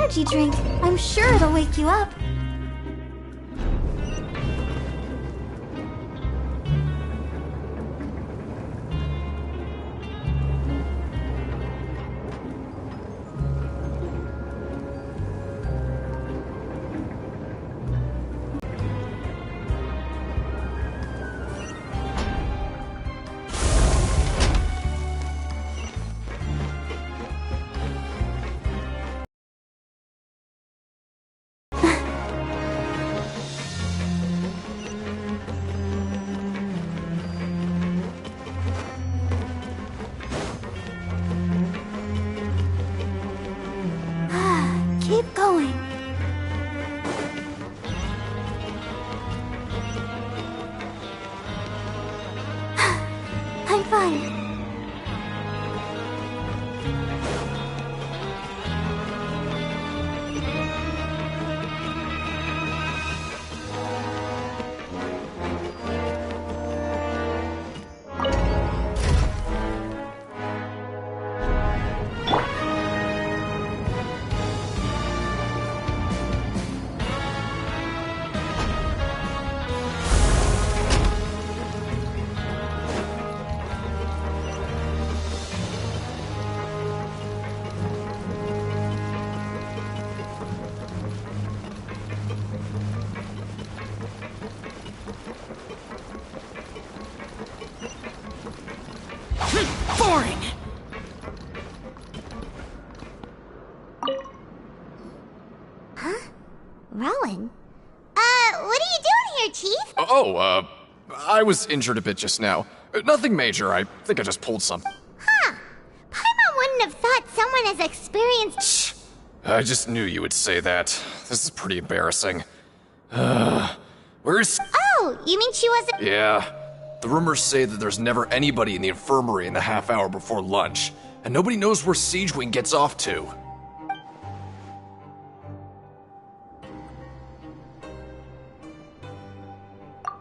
energy drink. I'm sure it'll wake you up. Keep going. I'm fine. Boring! Huh? Rowan? What are you doing here, Chief? I was injured a bit just now. Nothing major, I think I just pulled something. Huh. Paimon wouldn't have thought someone as experienced— Shh. I just knew you would say that. This is pretty embarrassing. Where's— Oh, you mean she wasn't— Yeah. The rumors say that there's never anybody in the infirmary in the half hour before lunch, and nobody knows where Siegewing gets off to.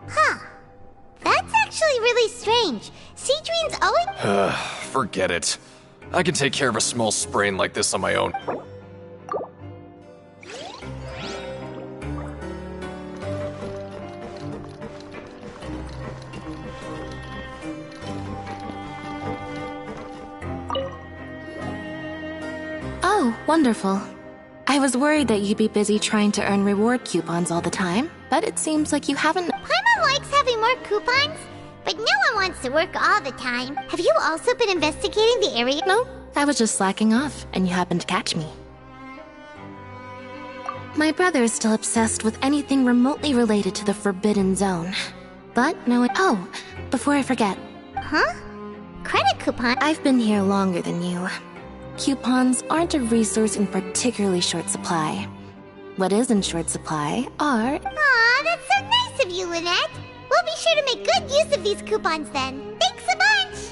Huh. That's actually really strange. Siegewing's always— Forget it. I can take care of a small sprain like this on my own. Oh, wonderful. I was worried that you'd be busy trying to earn reward coupons all the time, but it seems like you haven't— Paimon likes having more coupons, but no one wants to work all the time. Have you also been investigating the area? No, I was just slacking off, and you happened to catch me. My brother is still obsessed with anything remotely related to the Forbidden Zone. But no— Oh, before I forget, Huh? Credit coupon? I've been here longer than you. Coupons aren't a resource in particularly short supply. What is in short supply are— Aw, that's so nice of you, Lynette. We'll be sure to make good use of these coupons then. Thanks a bunch!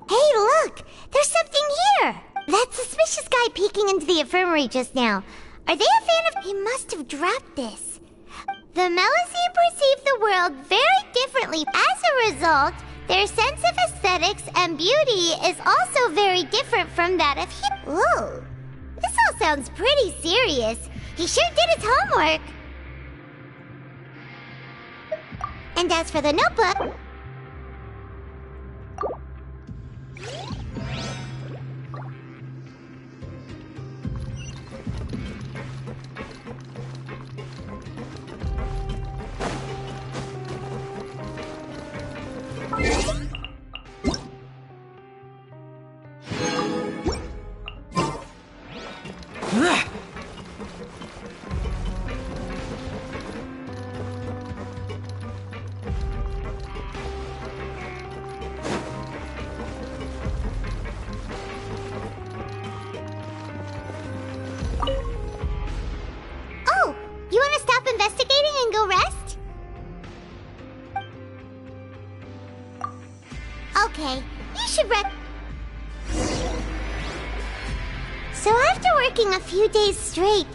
Hey, look! There's something here! That suspicious guy peeking into the infirmary just now. Are they a fan of— He must have dropped this. The Melusine perceive the world very differently. As a result, their sense of aesthetics and beauty is also very different from that of him. Ooh, this all sounds pretty serious. He sure did his homework. And as for the notebook— and go rest? Okay, you should rest. So after working a few days straight,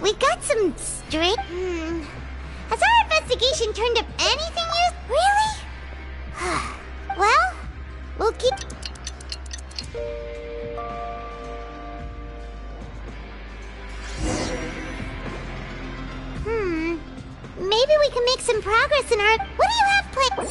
we got some straight... Has our investigation turned up anything useful? Really? Well, we'll keep... Maybe we can make some progress in our... What do you have planned?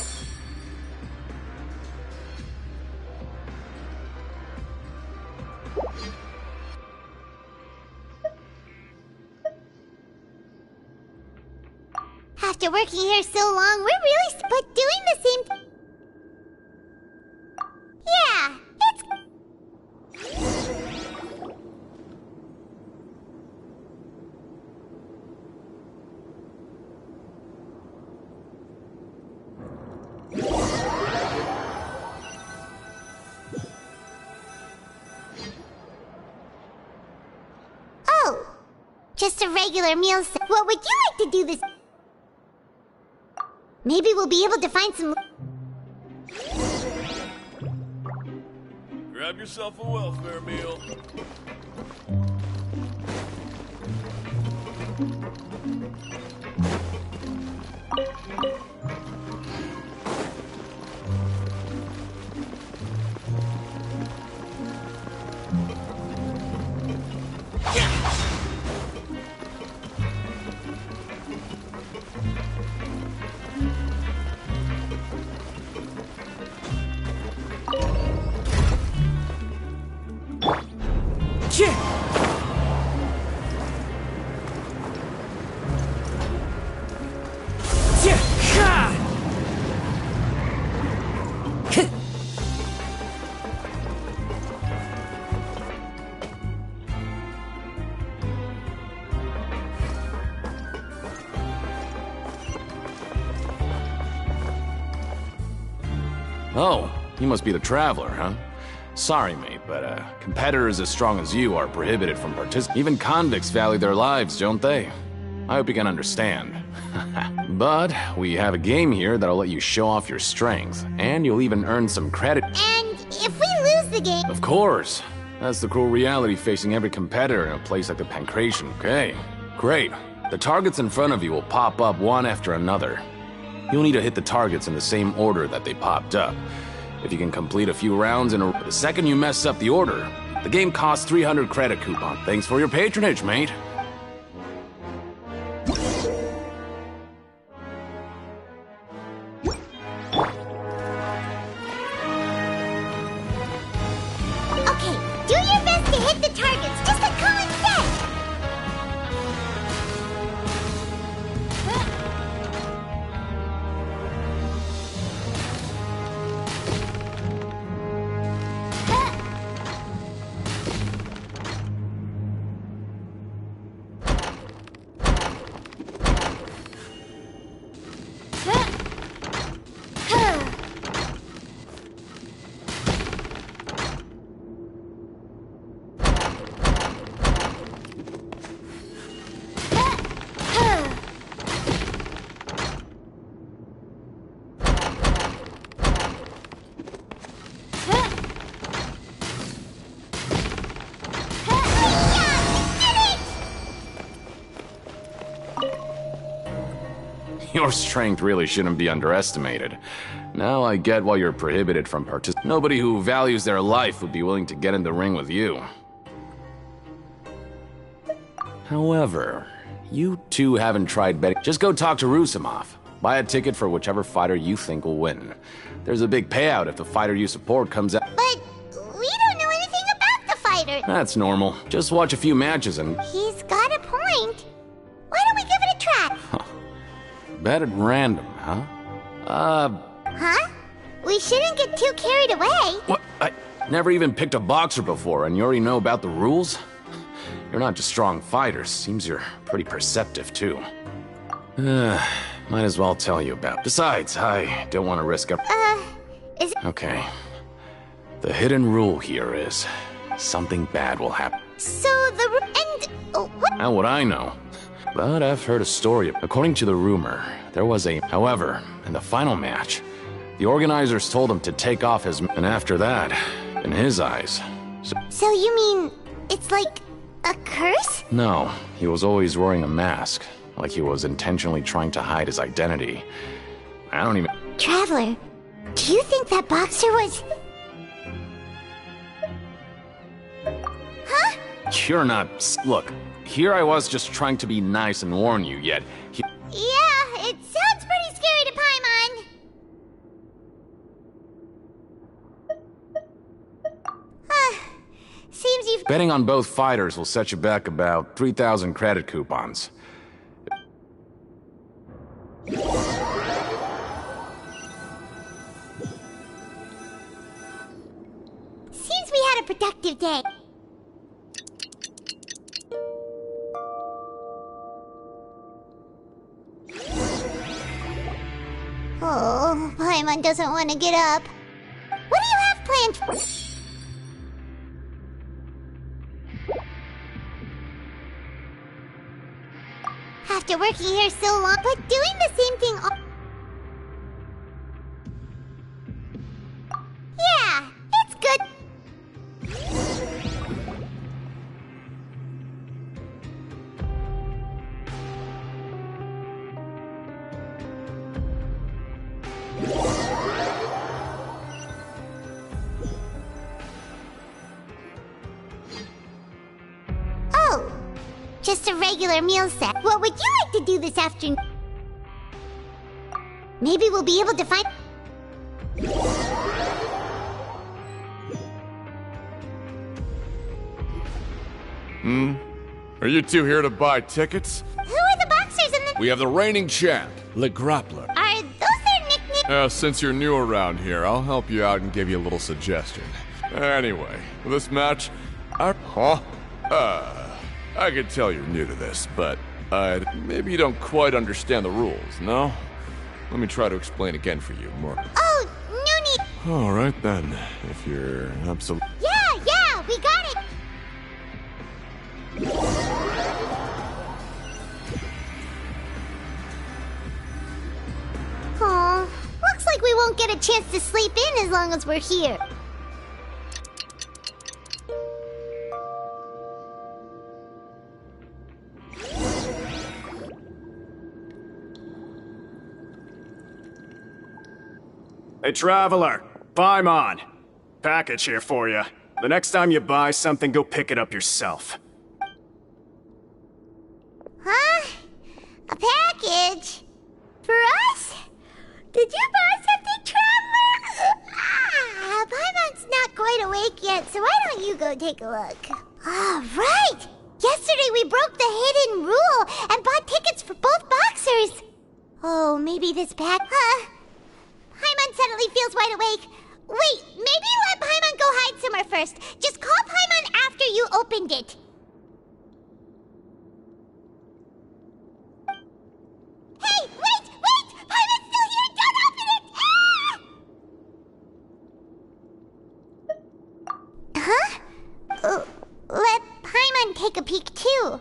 After working here so long, we're really... But doing the same... Yeah, it's... Oh, just a regular meal set. What would you like to do this? Maybe we'll be able to find some... Grab yourself a welfare meal. Oh, you must be the Traveler, huh? Sorry, mate, but competitors as strong as you are prohibited from participating. Even convicts value their lives, don't they? I hope you can understand. But we have a game here that'll let you show off your strength, and you'll even earn some credit. And if we lose the game... Of course. That's the cruel reality facing every competitor in a place like the Pancration. Okay, great. The targets in front of you will pop up one after another. You'll need to hit the targets in the same order that they popped up. If you can complete a few rounds in a... The second you mess up the order, the game costs 300 credit coupon. Thanks for your patronage, mate. Okay, do your best to hit the targets, just like Colin said! Your strength really shouldn't be underestimated. Now I get why you're prohibited from participating. Nobody who values their life would be willing to get in the ring with you. However, you two haven't tried betting. Just go talk to Rusimov. Buy a ticket for whichever fighter you think will win. There's a big payout if the fighter you support comes out. But we don't know anything about the fighter. That's normal. Just watch a few matches and... He's got a point. Why don't we give it a try? Bet at random, huh? Huh? We shouldn't get too carried away. What? I never even picked a boxer before, and you already know about the rules? You're not just strong fighters. Seems you're pretty perceptive, too. Might as well tell you about... Besides, I don't want to risk a... Is it... Okay. The hidden rule here is... something bad will happen. So the... And... what... How would I know? But I've heard a story. According to the rumor, there was a... However, in the final match, the organizers told him to take off his... And after that, in his eyes... So you mean it's like a curse? No, he was always wearing a mask, like he was intentionally trying to hide his identity. I don't even... Traveler, do you think that boxer was... Huh? You're not... Look, here I was just trying to be nice and warn you, yet... Yeah, it sounds pretty scary to Paimon. Seems you've... Betting on both fighters will set you back about 3,000 credit coupons. Seems we had a productive day. Oh, Paimon doesn't want to get up. What do you have planned for... After working here so long, but doing the same thing all... Yeah, it's good. Oh, just a regular meal set. What would you like to do this afternoon? Maybe we'll be able to find... Are you two here to buy tickets? Who are the boxers in the... We have the reigning champ, Le Grappler. Are those their nicknames? Since you're new around here, I'll help you out and give you a little suggestion. Anyway, for this match, I can tell you're new to this, but maybe you don't quite understand the rules, no? Let me try to explain again for you more. Oh, no need... All right then, if you're absolutely... Yeah, we got it! Aw, looks like we won't get a chance to sleep in as long as we're here. Hey, Traveler, Paimon. Package here for you. The next time you buy something, go pick it up yourself. Huh? A package? For us? Did you buy something, Traveler? Paimon's not quite awake yet, so why don't you go take a look? Right! Yesterday we broke the hidden rule and bought tickets for both boxers. Oh, maybe this pack... Paimon suddenly feels wide awake. Wait, maybe let Paimon go hide somewhere first. Just call Paimon after you opened it. Hey, wait! Paimon's still here! Don't open it! Huh? Let Paimon take a peek too.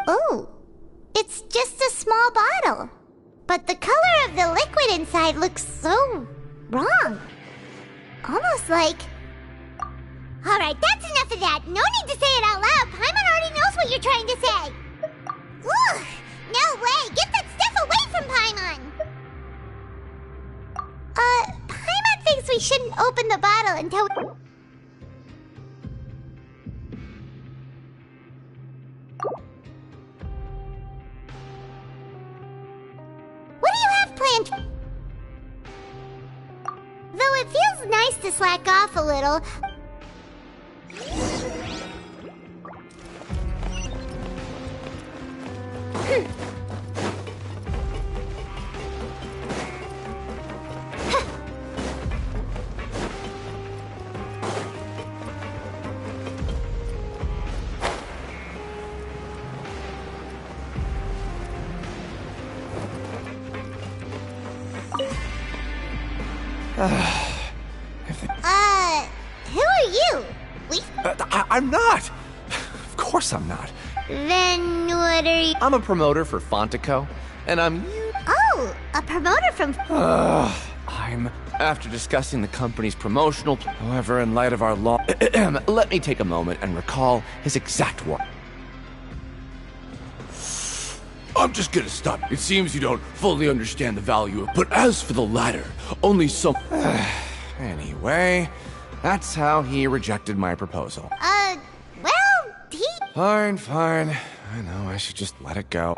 Oh, it's just a small bottle. But the color of the liquid inside looks so wrong. Almost like... Alright, that's enough of that. No need to say it out loud. Paimon already knows what you're trying to say. Ugh, no way. Get that stuff away from Paimon. Paimon thinks we shouldn't open the bottle until... What do you have planned? Though it feels nice to slack off a little. Who are you? I'm not. Of course I'm not. Then what are you? I'm a promoter for Fontico, and I'm... Oh, a promoter from... After discussing the company's promotional... However, in light of our law... Let me take a moment and recall his exact words. I'm just gonna stop. It seems you don't fully understand the value of... But as for the latter, only some... Anyway, that's how he rejected my proposal. Well, he... Fine. I know, I should just let it go.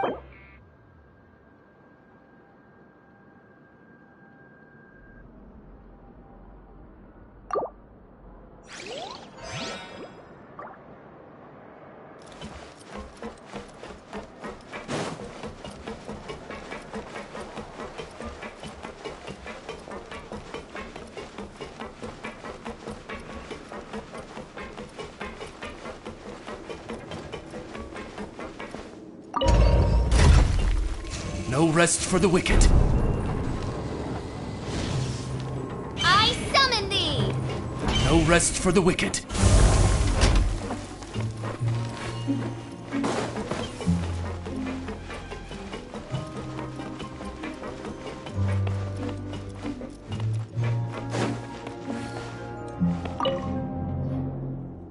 No rest for the wicked. I summon thee! No rest for the wicked.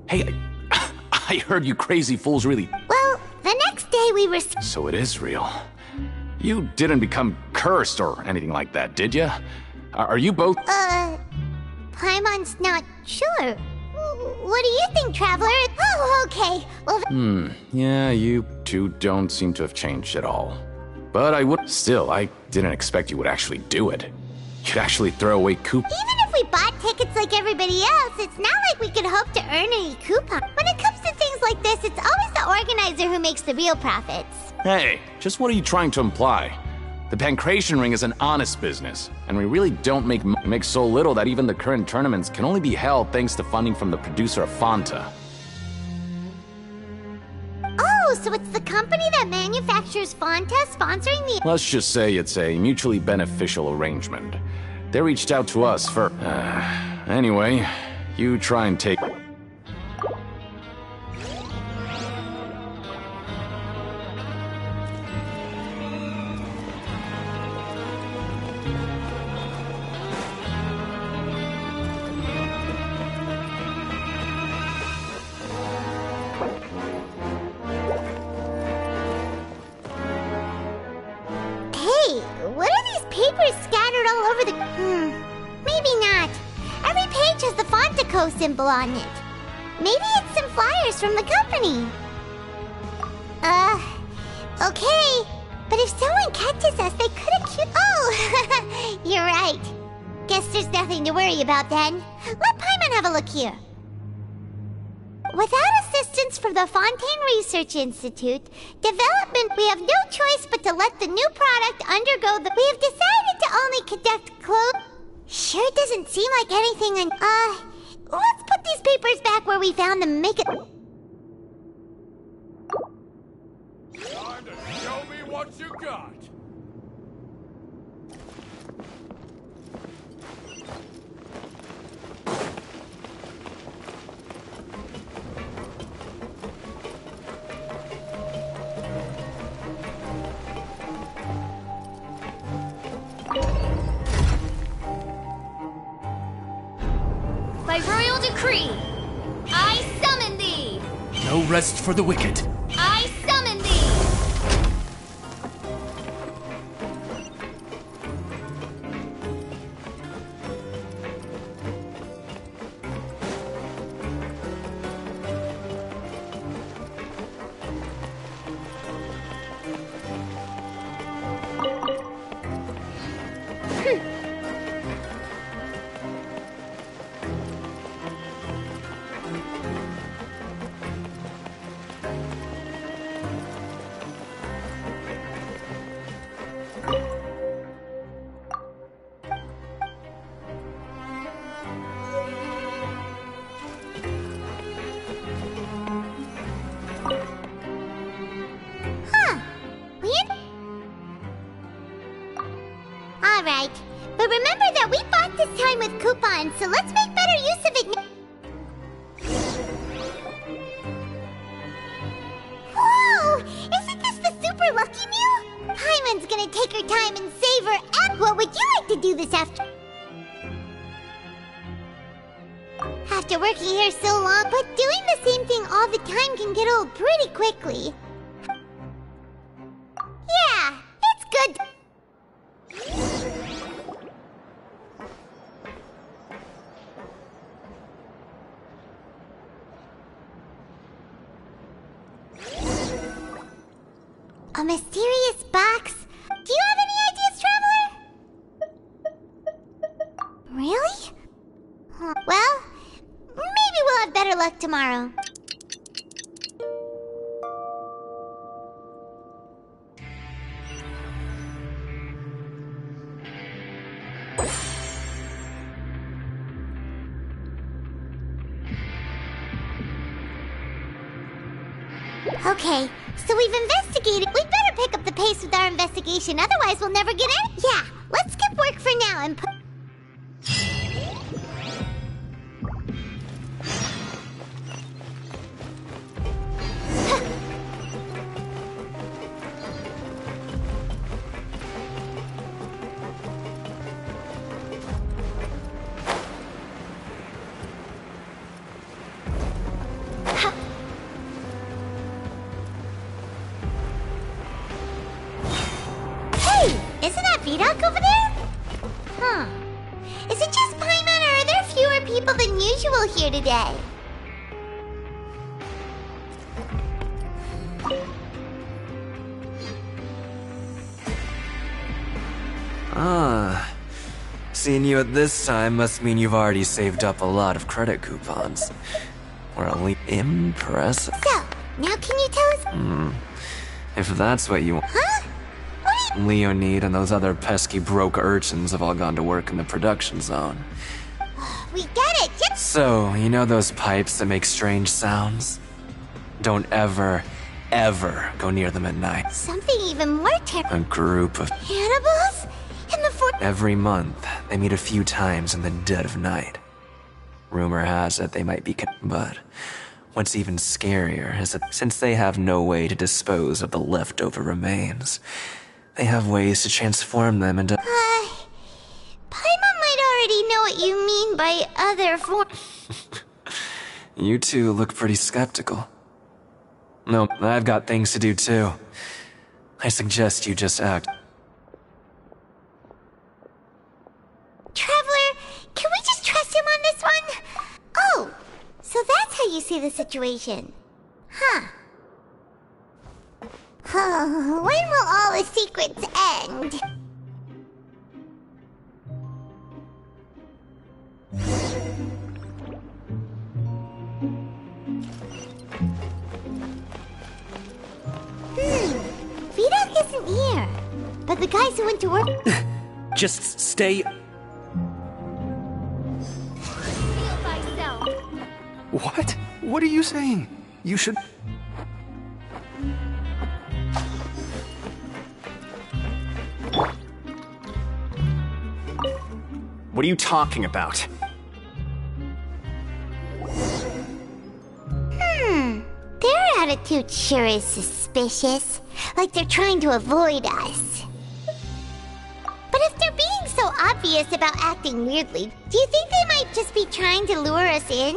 Hey, I heard you crazy fools really... Well, the next day we were... So it is real. You didn't become cursed or anything like that, did you? Are you both... Paimon's not sure. What do you think, Traveler? Oh, okay. Well, Yeah, you two don't seem to have changed at all. But I would... Still, I didn't expect you would actually do it. You'd actually throw away coupons. even if we bought tickets like everybody else, it's not like we could hope to earn any coupon. When it comes to things like this, it's always the organizer who makes the real profits. Hey, just what are you trying to imply? The Pancration Ring is an honest business, and we really don't make so little that even the current tournaments can only be held thanks to funding from the producer of Fanta. Oh, so it's the company that manufactures Fanta sponsoring the... Let's just say it's a mutually beneficial arrangement. They reached out to us for... Anyway, you try and take... Hey, what are these papers scattered all over the... maybe not. Every page has the Fontico symbol on it. Maybe it's some flyers from the company. Okay. But if someone catches us, they could accuse... Oh, you're right. Guess there's nothing to worry about then. Let Paimon have a look here. Without assistance from the Fontaine Research Institute, we have no choice but to let the new product undergo the... We have decided to only conduct Sure doesn't seem like anything and... let's put these papers back where we found them, make it... Time to show me what you got! By royal decree, I summon thee! No rest for the wicked. I summon thee! Alright, but remember that we bought this time with coupons, so let's make better use of it. Whoa! super lucky, Mew? Paimon's gonna take her time and save her. And what would you like to do this after? After working here so long, but doing the same thing all the time can get old pretty quickly. Yeah, it's good. A mysterious box? Do you have any ideas, Traveler? Really? Well, maybe we'll have better luck tomorrow. Okay, so we've investigated. We'd better pick up the pace with our investigation, otherwise we'll never get in. Yeah, let's skip work for now and put... Isn't that Vidoc over there? Huh. Is it just Paimon, or are there fewer people than usual here today? Seeing you at this time must mean you've already saved up a lot of credit coupons. We're only impressive. So, now can you tell us... If that's what you want. Huh? Leonid and those other pesky broke urchins have all gone to work in the production zone. We get it! Just... So, you know those pipes that make strange sounds? Don't ever, ever go near them at night. Something even more terrible. A group of Cannibals? In the every month, they meet a few times in the dead of night. Rumor has it they might be but what's even scarier is that since they have no way to dispose of the leftover remains, they have ways to transform them into... Paimon might already know what you mean by other form. You two look pretty skeptical. No, I've got things to do too. I suggest you just act. Traveler, can we just trust him on this one? Oh, so that's how you see the situation. Huh. When will all the secrets end? Vidoc isn't here. But the guys who went to work... Just stay... What? What are you saying? You should... What are you talking about? Their attitude sure is suspicious. Like they're trying to avoid us. But if they're being so obvious about acting weirdly, do you think they might just be trying to lure us in?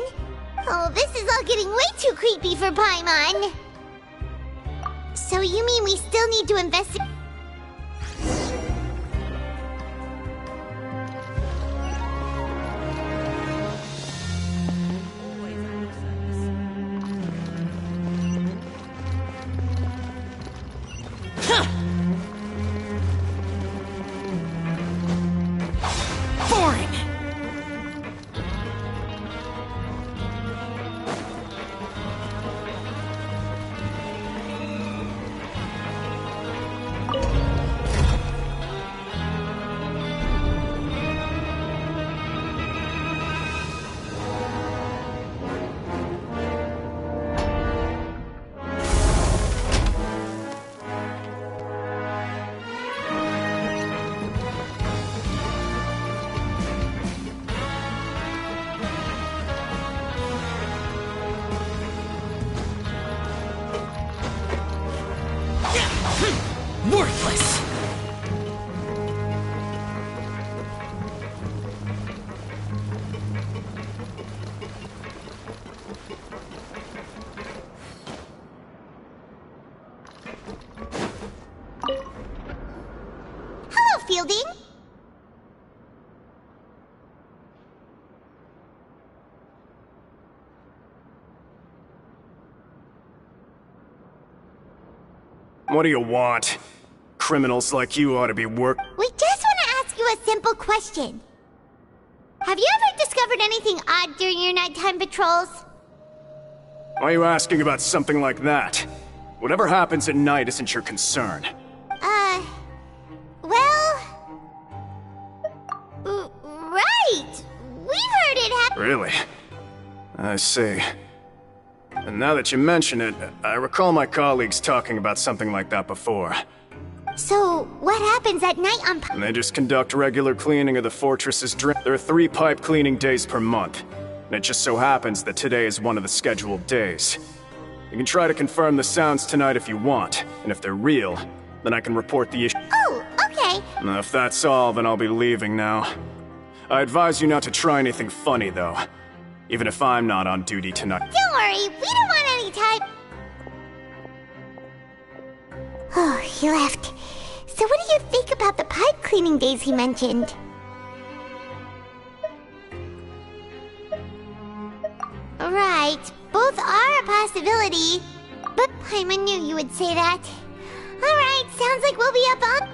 Oh, this is all getting way too creepy for Paimon. So you mean we still need to investigate? Worthless! Hello, Fielding. What do you want? Criminals like you ought to be work- We just want to ask you a simple question. Have you ever discovered anything odd during your nighttime patrols? Why are you asking about something like that? Whatever happens at night isn't your concern. Well... right! We've heard it happen. Really? I see. And now that you mention it, I recall my colleagues talking about something like that before. So, what happens at night on... And they just conduct regular cleaning of the fortress's drain. There are 3 pipe cleaning days per month. And it just so happens that today is one of the scheduled days. You can try to confirm the sounds tonight if you want, and if they're real, then I can report the issue. Oh, okay. Now, if that's all, then I'll be leaving now. I advise you not to try anything funny, though. Even if I'm not on duty tonight. Don't worry, we don't want any time. Oh, he left. So what do you think about the pipe cleaning days he mentioned? Right, both are a possibility. But Paimon knew you would say that. Alright, sounds like we'll be up on...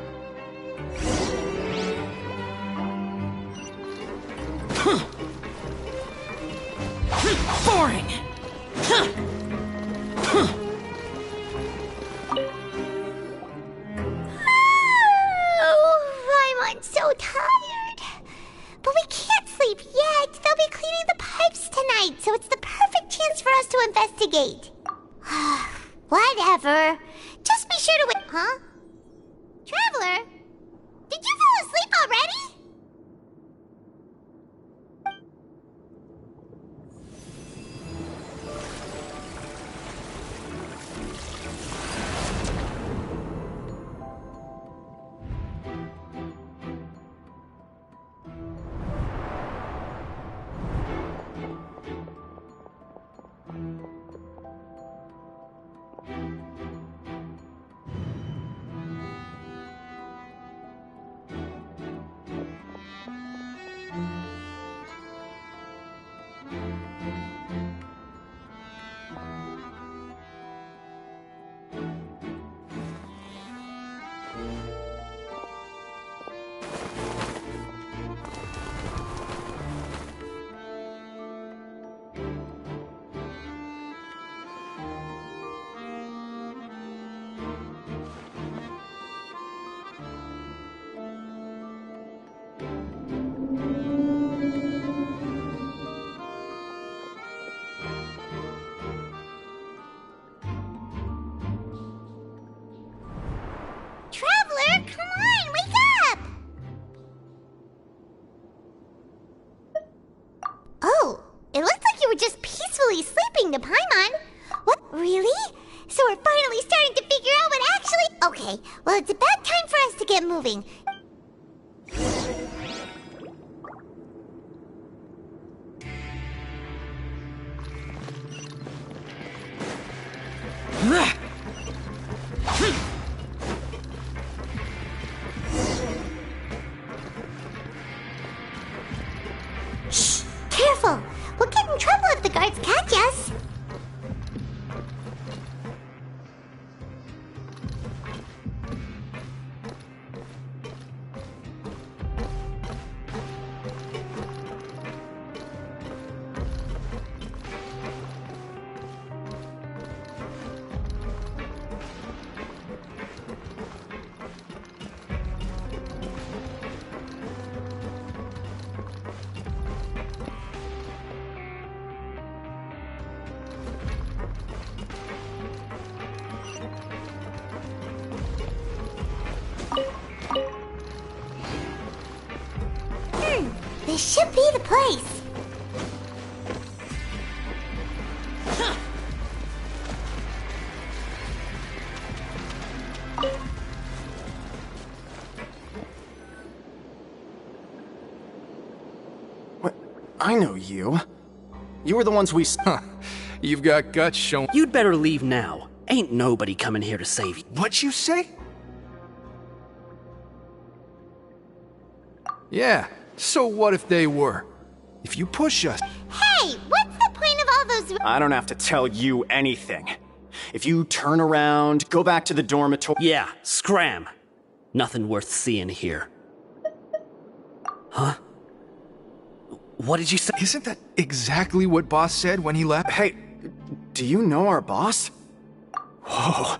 Boring! Oh, I'm so tired. But we can't sleep yet. They'll be cleaning the pipes tonight, so it's the perfect chance for us to investigate. Whatever. Just be sure to wait. Huh? Traveler? Did you fall asleep already? Traveler, come on, wake up! Oh, it looked like you were just peacefully sleeping to Paimon. What, really? So we're finally starting to figure out what actually... Okay, well it's about time for us to get moving. Shh! Careful! We'll get in trouble if the guards catch us. This should be the place. I know you. You were the ones we... You've got guts showing. You'd better leave now. Ain't nobody coming here to save you. What'd you say? Yeah, so what if they were? If you push us... Hey, what's the point of all those... I don't have to tell you anything. If you turn around, go back to the dormitory... Yeah, scram. Nothing worth seeing here. Huh? What did you say? Isn't that exactly what Boss said when he left? Hey, do you know our boss? Whoa.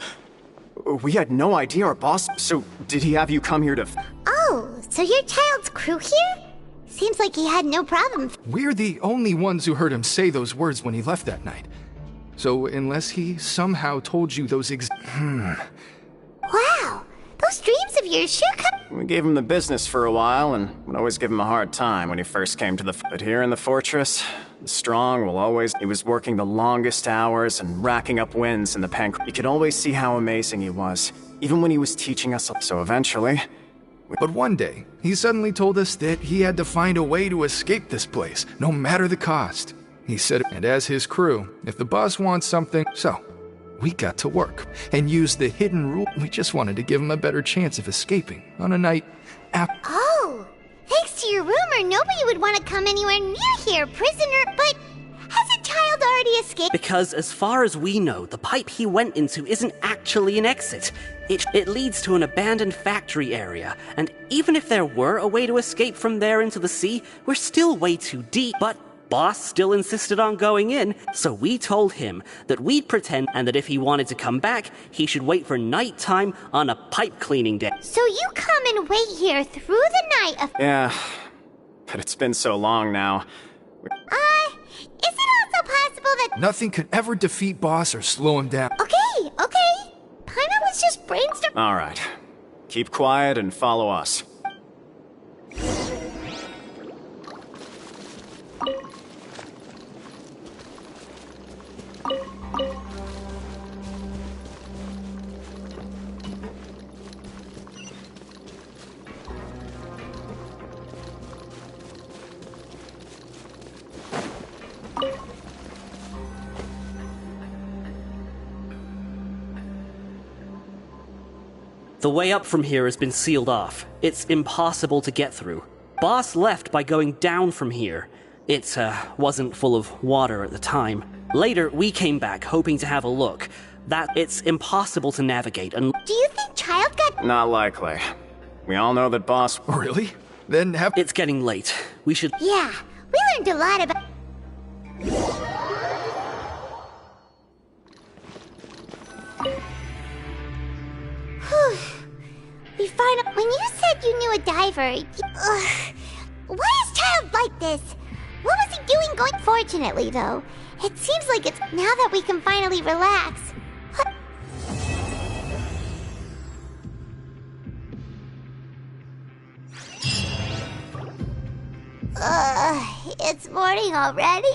We had no idea our boss... So, did he have you come here to... Oh, so your child's crew here? Seems like he had no problem. We're the only ones who heard him say those words when he left that night. So, unless he somehow told you those Wow, those dreams of yours sure come... We gave him the business for a while, and would always give him a hard time when he first came to the... But here in the fortress, the strong will always... He was working the longest hours and racking up wins in the You could always see how amazing he was, even when he was teaching us... So eventually... But one day, he suddenly told us that he had to find a way to escape this place, no matter the cost. He said, and as his crew, if the boss wants something... So, we got to work, and used the hidden rule. We just wanted to give him a better chance of escaping on a night after... Oh, thanks to your rumor, nobody would want to come anywhere near here, prisoner, but... Has a child already escaped? Because as far as we know, the pipe he went into isn't actually an exit. It leads to an abandoned factory area, and even if there were a way to escape from there into the sea, we're still way too deep. But Boss still insisted on going in, so we told him that we'd pretend and that if he wanted to come back, he should wait for nighttime on a pipe cleaning day. So you come and wait here through the night of... Yeah, but it's been so long now. Is it also possible that... Nothing could ever defeat Boss or slow him down. Okay. Paimon was just brainstorming... Alright. Keep quiet and follow us. The way up from here has been sealed off. It's impossible to get through. Boss left by going down from here. It wasn't full of water at the time. Later, we came back hoping to have a look. That it's impossible to navigate and... Do you think Child got... Not likely. We all know that Boss... Really? Then have... It's getting late. We should... Yeah, we learned a lot about... We find out... When you said you knew a diver... Why is Child like this? What was he doing going... Fortunately, though, it seems like it's... Now that we can finally relax... It's morning already?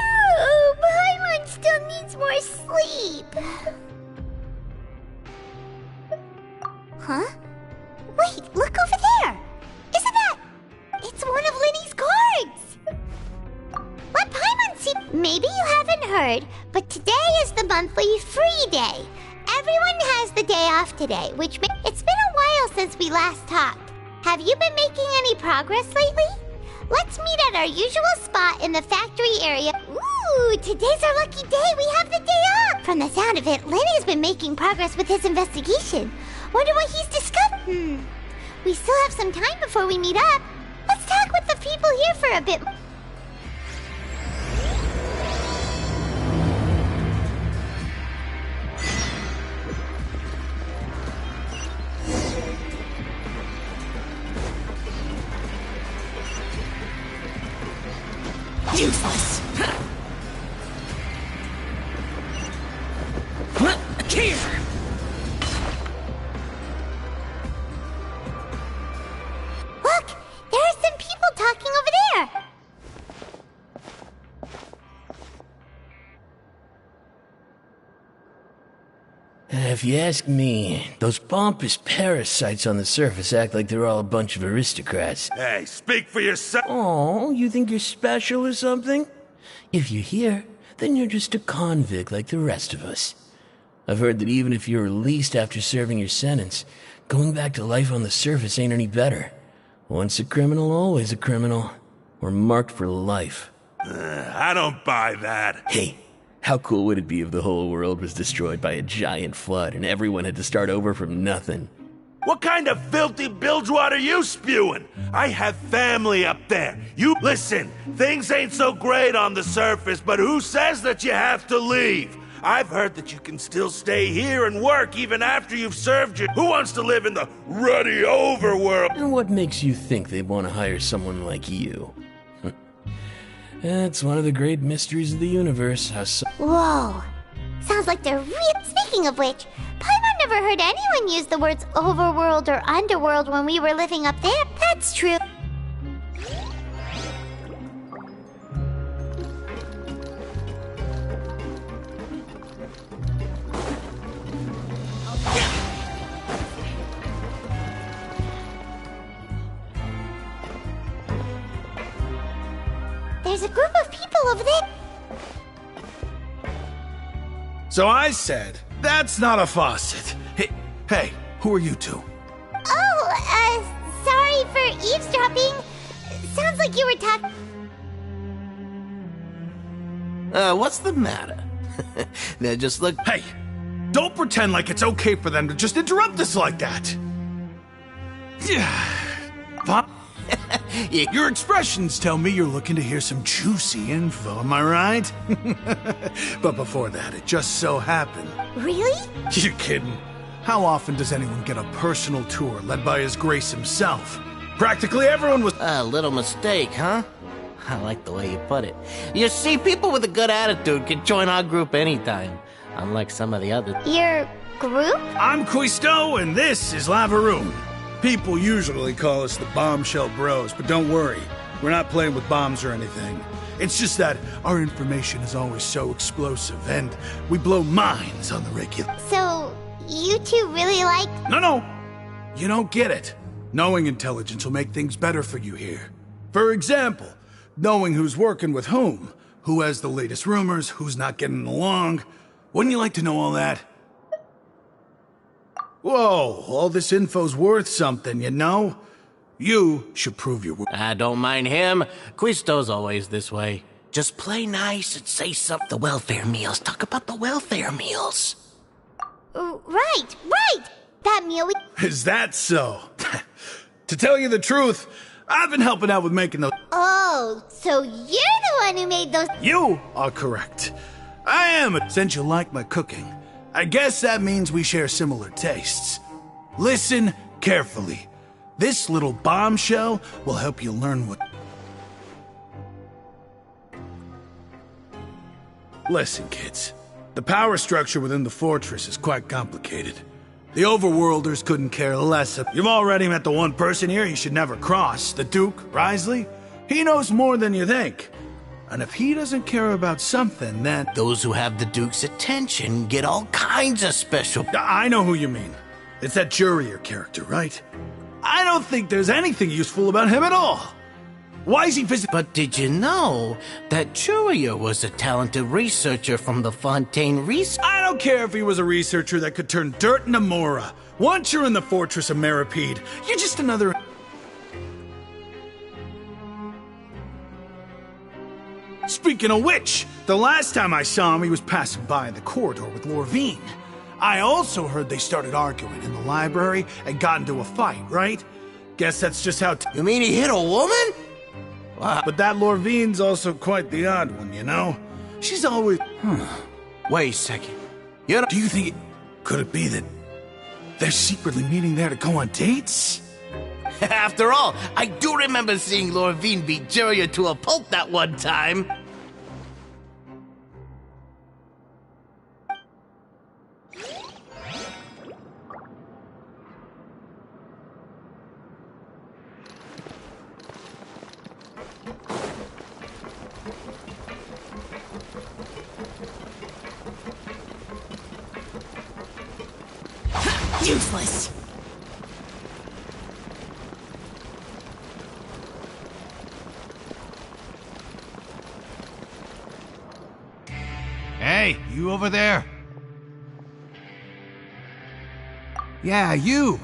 Oh, Paimon still needs more sleep. Huh? Wait, look over there! Isn't that... It's one of Linny's cards! Let Paimon see... Maybe you haven't heard, but today is the monthly free day. Everyone has the day off today, which it's been a while since we last talked. Have you been making any progress lately? Let's meet at our usual spot in the factory area. Ooh, today's our lucky day. We have the day off. From the sound of it, Lenny's been making progress with his investigation. Wonder what he's discovered. We still have some time before we meet up. Let's talk with the people here for a bit. Useless! Here! Look! There are some people talking over there! If you ask me, those pompous parasites on the surface act like they're all a bunch of aristocrats. Hey, speak for yourself. Oh, you think you're special or something? If you're here, then you're just a convict like the rest of us. I've heard that even if you're released after serving your sentence, going back to life on the surface ain't any better. Once a criminal, always a criminal. We're marked for life. I don't buy that. Hey, how cool would it be if the whole world was destroyed by a giant flood and everyone had to start over from nothing? What kind of filthy bilgewater are you spewing? I have family up there. You listen, things ain't so great on the surface, but who says that you have to leave? I've heard that you can still stay here and work even after you've served your... Who wants to live in the ruddy overworld? And what makes you think they'd want to hire someone like you? That's one of the great mysteries of the universe. Whoa. Sounds like they're real. Speaking of which, Paimon never heard anyone use the words overworld or underworld when we were living up there. That's true. There's a group of people over there. So I said, that's not a faucet. Hey, who are you two? Oh, sorry for eavesdropping. Sounds like you were talking... What's the matter? They just look... Hey, don't pretend like it's okay for them to just interrupt us like that. Your expressions tell me you're looking to hear some juicy info, am I right? But before that, it just so happened... Really? You're kidding. How often does anyone get a personal tour led by His Grace himself? Practically everyone was... A little mistake, huh? I like the way you put it. You see, people with a good attitude can join our group anytime, unlike some of the others. Your group? I'm Quisto, and this is Lavaroon. People usually call us the Bombshell Bros, but don't worry. We're not playing with bombs or anything. It's just that our information is always so explosive, and we blow minds on the regular. So, you two really like... No. You don't get it. Knowing intelligence will make things better for you here. For example, knowing who's working with whom, who has the latest rumors, who's not getting along. Wouldn't you like to know all that? Whoa, all this info's worth something, you know? You should prove your worth. I don't mind him. Quisto's always this way. Just play nice and say something. The welfare meals. Talk about the welfare meals. Right. That meal we... Is that so? To tell you the truth, I've been helping out with making those... Oh, so you're the one who made those... You are correct. I am. Since you like my cooking, I guess that means we share similar tastes. Listen carefully. This little bombshell will help you learn what... Listen, kids. The power structure within the fortress is quite complicated. The Overworlders couldn't care less of... You've already met the one person here you should never cross, the Duke, Risley. He knows more than you think. And if he doesn't care about something, then... Those who have the Duke's attention get all kinds of special... I know who you mean. It's that Jurier character, right? I don't think there's anything useful about him at all. Why is he visiting? But did you know that Jurier was a talented researcher from the Fontaine Research? I don't care if he was a researcher that could turn dirt into Mora. Once you're in the Fortress of Meripede, you're just another... Speaking of which, the last time I saw him, he was passing by in the corridor with Lorvine. I also heard they started arguing in the library and got into a fight, right? Guess that's just how... You mean he hit a woman? Wow. But that Lorvine's also quite the odd one, you know? She's always... Wait a second. Do you think Could it be that they're secretly meeting there to go on dates? After all, I do remember seeing Lorvine beat Jurier to a pulp that one time. Useless. Hey, you over there? Yeah, you!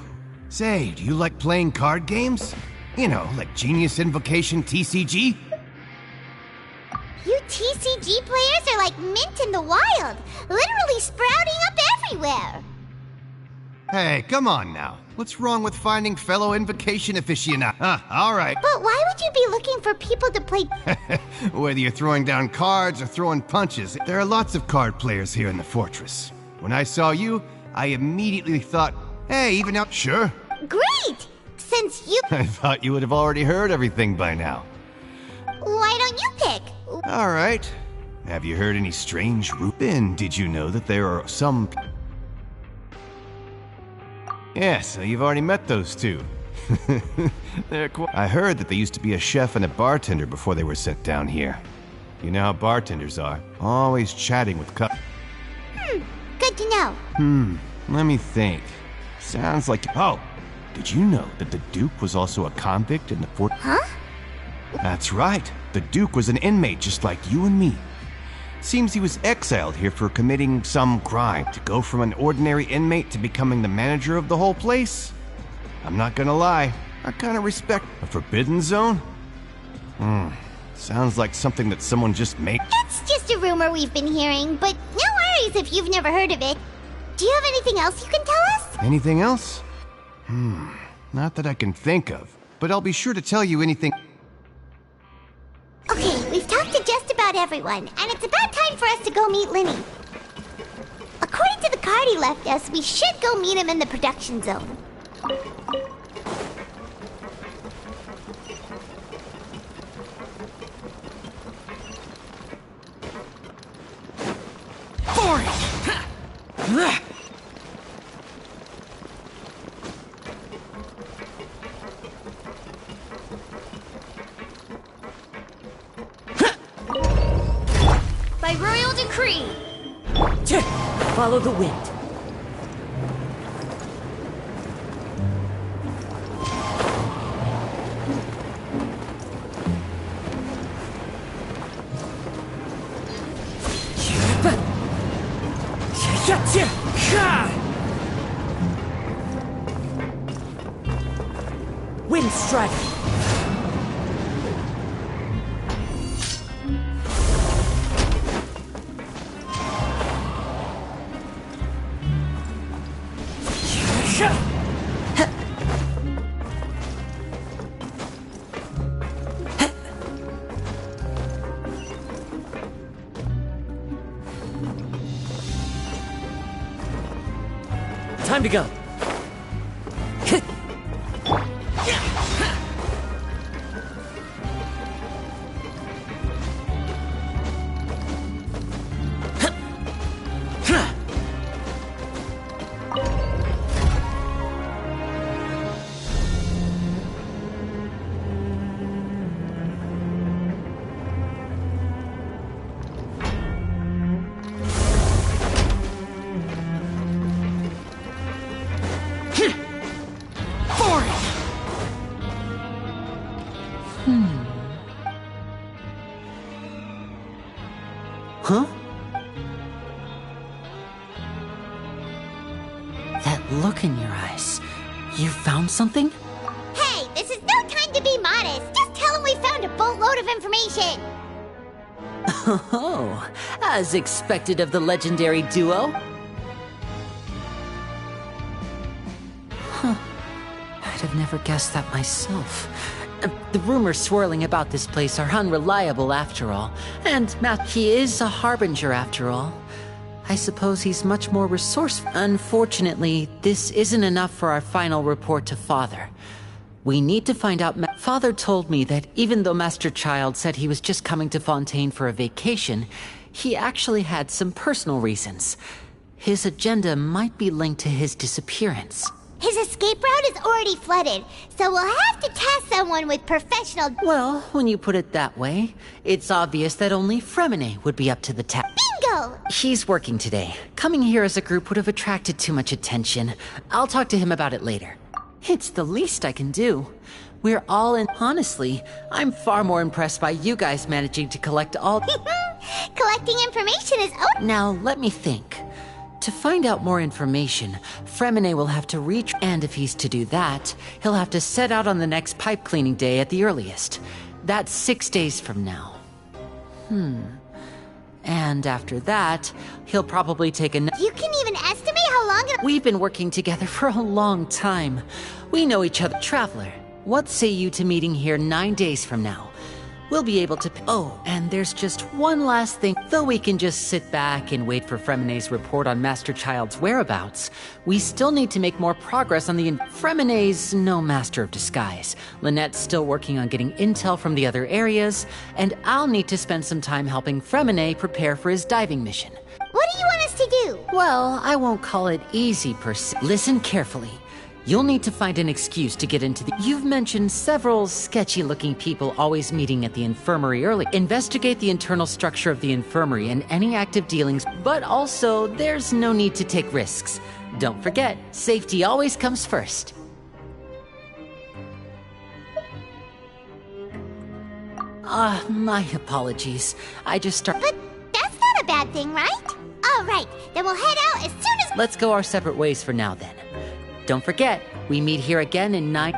Say, do you like playing card games? You know, like Genius Invocation TCG? You TCG players are like mint in the wild, literally sprouting up everywhere. Hey, come on now. What's wrong with finding fellow Invocation aficionados? Alright. But why would you be looking for people to play? Whether you're throwing down cards or throwing punches, there are lots of card players here in the fortress. When I saw you, I immediately thought, hey, even out. Sure. Great! Since you... I thought you would have already heard everything by now. Why don't you pick? Alright. Have you heard any strange Rupin? Did you know that there are some... Yeah, so you've already met those two. I heard that they used to be a chef and a bartender before they were sent down here. You know how bartenders are. Always chatting with Good to know. Let me think. Sounds like... Oh! Did you know that the Duke was also a convict in the fort? Huh? That's right. The Duke was an inmate just like you and me. Seems he was exiled here for committing some crime. To go from an ordinary inmate to becoming the manager of the whole place? I'm not gonna lie, I kinda respect a forbidden zone? Sounds like something that someone just made. It's just a rumor we've been hearing, but no worries if you've never heard of it. Do you have anything else you can tell us? Anything else? Not that I can think of, but I'll be sure to tell you anything. Okay, we've talked to just about everyone, and it's about time for us to go meet Linny. According to the card he left us, we should go meet him in the production zone. By royal decree. Follow the wind. Wind strike. Time to go. Huh? That look in your eyes. You found something? Hey, this is no time to be modest. Just tell him we found a boatload of information. Oh, as expected of the legendary duo. Huh. I'd have never guessed that myself. The rumors swirling about this place are unreliable after all. And he is a harbinger after all. I suppose he's much more resourceful. Unfortunately, this isn't enough for our final report to Father. We need to find out. Father told me that even though Master Child said he was just coming to Fontaine for a vacation, he actually had some personal reasons. His agenda might be linked to his disappearance. His escape route is already flooded, so we'll have to task someone with professional... Well, when you put it that way, it's obvious that only Fremine would be up to the task. Bingo! He's working today. Coming here as a group would have attracted too much attention. I'll talk to him about it later. It's the least I can do. We're all in. Honestly, I'm far more impressed by you guys managing to collect all. Collecting information is. Now, let me think. To find out more information, Fremine will have to reach. And if he's to do that, he'll have to set out on the next pipe cleaning day at the earliest. That's 6 days from now. And after that, he'll probably take a. You can even estimate how long it. We've been working together for a long time. We know each other. Traveler, what say you to meeting here 9 days from now? We'll be able to. Oh, and there's just one last thing. Though we can just sit back and wait for Fremine's report on Master Child's whereabouts, we still need to make more progress on the. Fremine's no master of disguise. Lynette's still working on getting intel from the other areas, and I'll need to spend some time helping Fremine prepare for his diving mission. What do you want us to do? Well, I won't call it easy per se. Listen carefully. You'll need to find an excuse to get into the. You've mentioned several sketchy-looking people always meeting at the infirmary early. Investigate the internal structure of the infirmary and any active dealings, but also, there's no need to take risks. Don't forget, safety always comes first. My apologies. I just started. But that's not a bad thing, right? All right, then we'll head out as soon as. Let's go our separate ways for now, then. Don't forget, we meet here again in 9.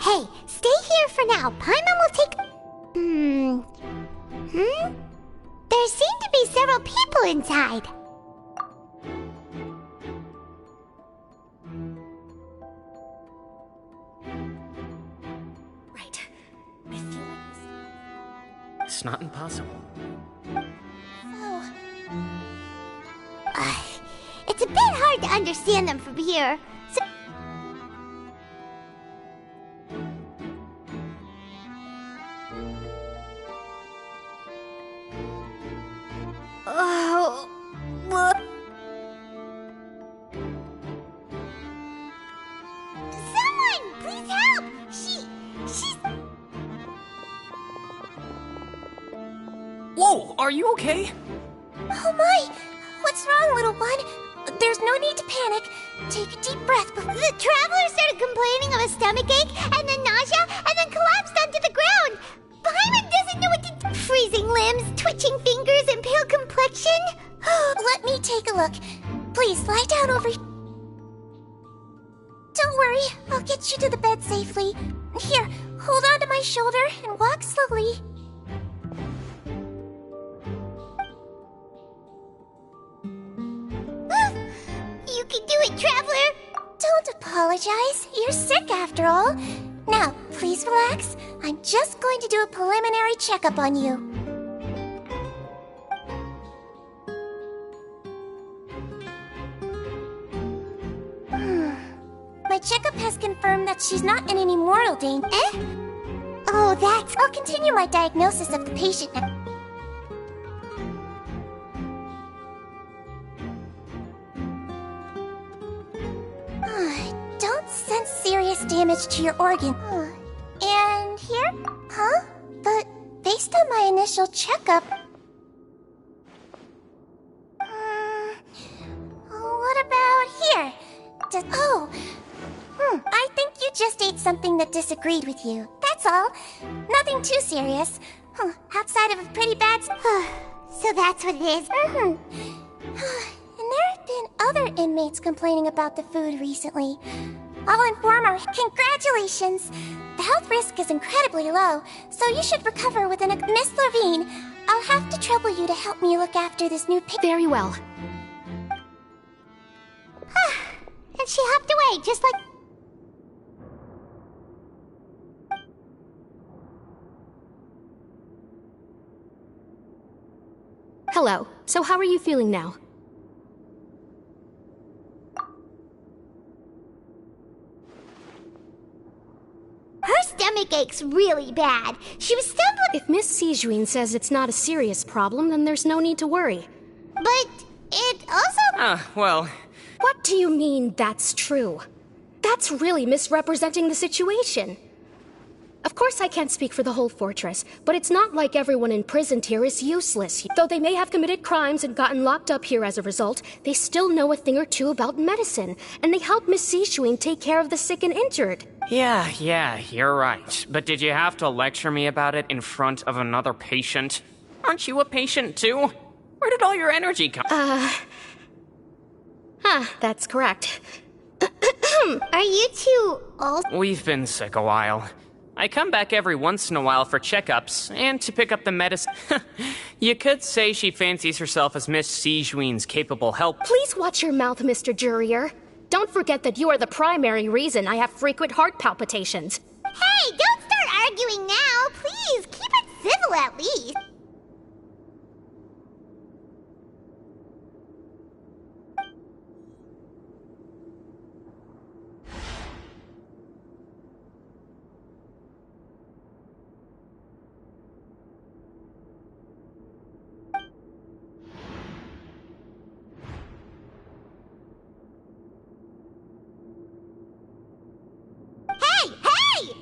Hey, stay here for now. Paimon will take. There seem to be several people inside. It's not impossible. Oh. It's a bit hard to understand them from here. So Someone, please help! She's... Whoa, are you okay? Oh my! What's wrong, little one? There's no need to panic. Take a deep breath. The traveler started complaining of a stomachache, and then nausea, and then collapsed onto the ground. Paimon doesn't know what to do. Freezing limbs, twitching fingers, and pale complexion. Let me take a look. Please, lie down over... Don't worry, I'll get you to the bed safely. Here, hold on to my shoulder and walk slowly. You can do it, Traveler! Don't apologize. You're sick after all. Now, please relax. I'm just going to do a preliminary checkup on you. My checkup has confirmed that she's not in any mortal danger. Eh? Oh, that's... I'll continue my diagnosis of the patient now. Don't sense serious damage to your organ. And here? Huh? But based on my initial checkup... what about here? I think you just ate something that disagreed with you. That's all. Nothing too serious. Outside of a pretty bad... So that's what it is. And there have been other inmates complaining about the food recently. I'll inform her. Congratulations! The health risk is incredibly low, so you should recover within a... Miss Levine, I'll have to trouble you to help me look after this new Very well. And she hopped away, just like... Hello. So how are you feeling now? Her stomach aches really bad. She was stumbling... If Miss Sijuin says it's not a serious problem, then there's no need to worry. But it also Well... What do you mean, that's true? That's really misrepresenting the situation. Of course I can't speak for the whole fortress, but it's not like everyone imprisoned here is useless. Though they may have committed crimes and gotten locked up here as a result, they still know a thing or two about medicine, and they help Miss Sishuin take care of the sick and injured. Yeah, you're right. But did you have to lecture me about it in front of another patient? Aren't you a patient too? Where did all your energy come? That's correct. Are you two old? We've been sick a while. I come back every once in a while for checkups, and to pick up the medicine. You could say she fancies herself as Miss Sishuin's capable help. Please watch your mouth, Mr. Jurier. Don't forget that you are the primary reason I have frequent heart palpitations. Hey, don't start arguing now! Please, keep it civil at least!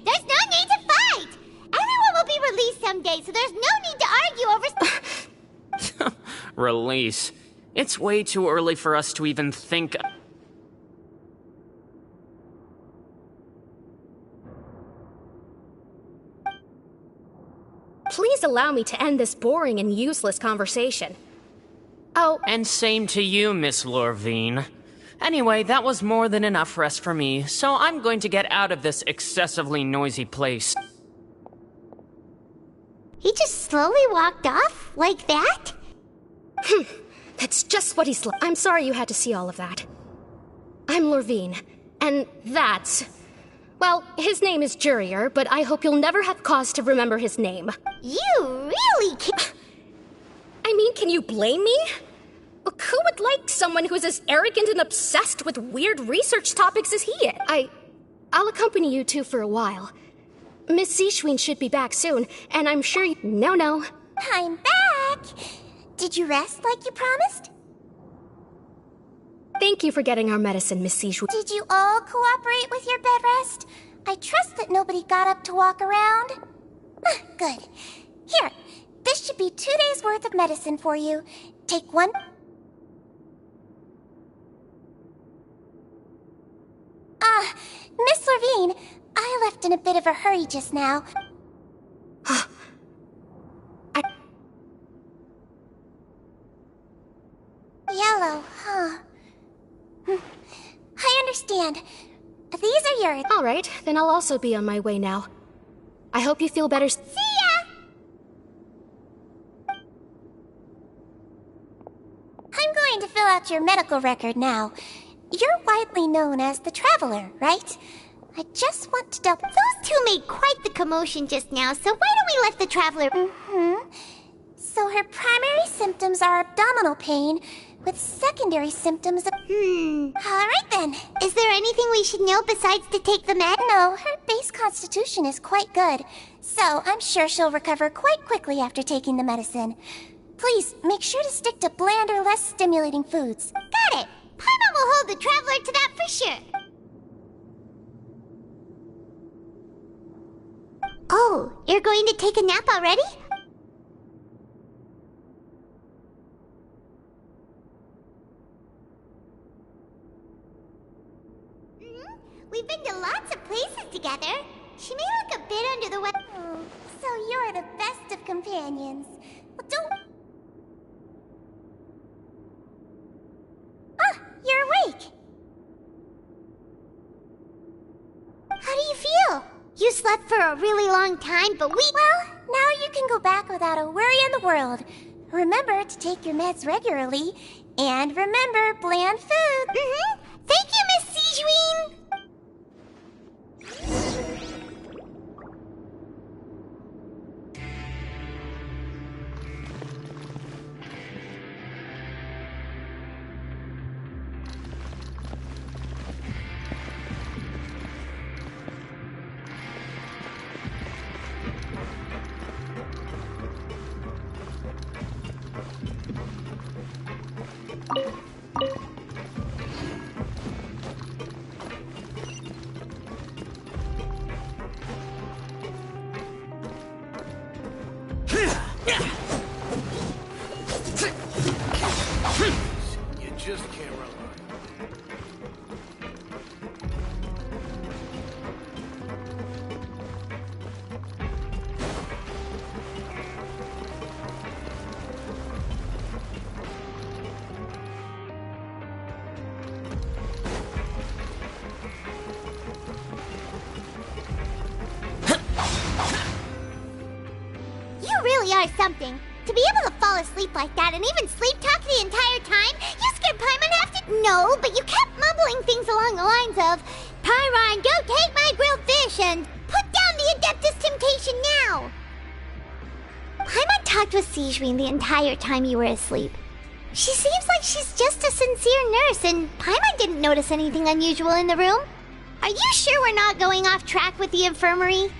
There's no need to fight! Everyone will be released someday, so there's no need to argue over... Release. It's way too early for us to even think... Please allow me to end this boring and useless conversation. Oh... And same to you, Miss Lorvine. Anyway, that was more than enough rest for me, so I'm going to get out of this excessively noisy place. He just slowly walked off? Like that? That's just what he's like. I'm sorry you had to see all of that. I'm Lorvine, and that's... Well, his name is Jurier, but I hope you'll never have cause to remember his name. You really can't... I mean, can you blame me? Who would like someone who's as arrogant and obsessed with weird research topics as he is? I'll accompany you two for a while. Miss Sishuin should be back soon, and I'm sure you... No. I'm back! Did you rest like you promised? Thank you for getting our medicine, Miss Sishuin. Did you all cooperate with your bed rest? I trust that nobody got up to walk around. Good. Here, this should be 2 days' worth of medicine for you. Take one... Miss Lorvine, I left in a bit of a hurry just now. Yellow, huh? I understand. These are yours. All right, then I'll also be on my way now. I hope you feel better. See ya! I'm going to fill out your medical record now. You're widely known as the Traveler, right? I just want to double... Those two made quite the commotion just now, so why don't we let the Traveler... So her primary symptoms are abdominal pain, with secondary symptoms of... Alright then. Is there anything we should know besides to take the med? No, her base constitution is quite good, so I'm sure she'll recover quite quickly after taking the medicine. Please, make sure to stick to bland or less stimulating foods. Got it! Paimon will hold the Traveler to that for sure. Oh, you're going to take a nap already? We've been to lots of places together. She may look a bit under the weather. Oh, so you're the best of companions. Well, don't... You're awake. How do you feel? You slept for a really long time, but Well, now you can go back without a worry in the world. Remember to take your meds regularly, and remember bland food. Thank you, Miss Sishuin! or something. To be able to fall asleep like that and even sleep talk the entire time, you scared Paimon half to— No, but you kept mumbling things along the lines of, Pyron, go take my grilled fish and put down the Adeptus Temptation now. Paimon talked with Sijwin the entire time you were asleep. She seems like she's just a sincere nurse, and Paimon didn't notice anything unusual in the room. Are you sure we're not going off track with the infirmary?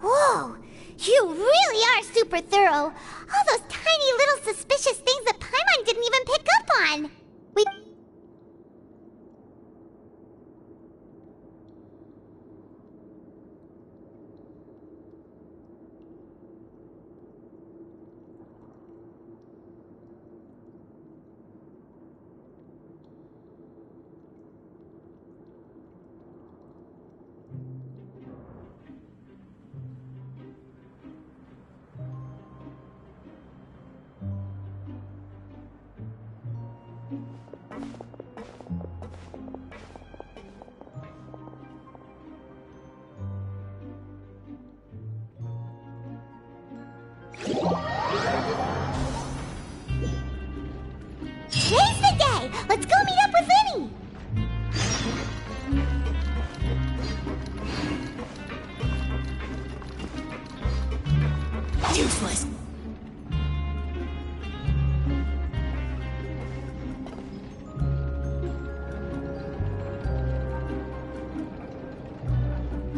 Whoa! You really are super thorough! All those tiny little suspicious things that Paimon didn't even pick up on! Today's the day! Let's go meet up with Linny! Useless.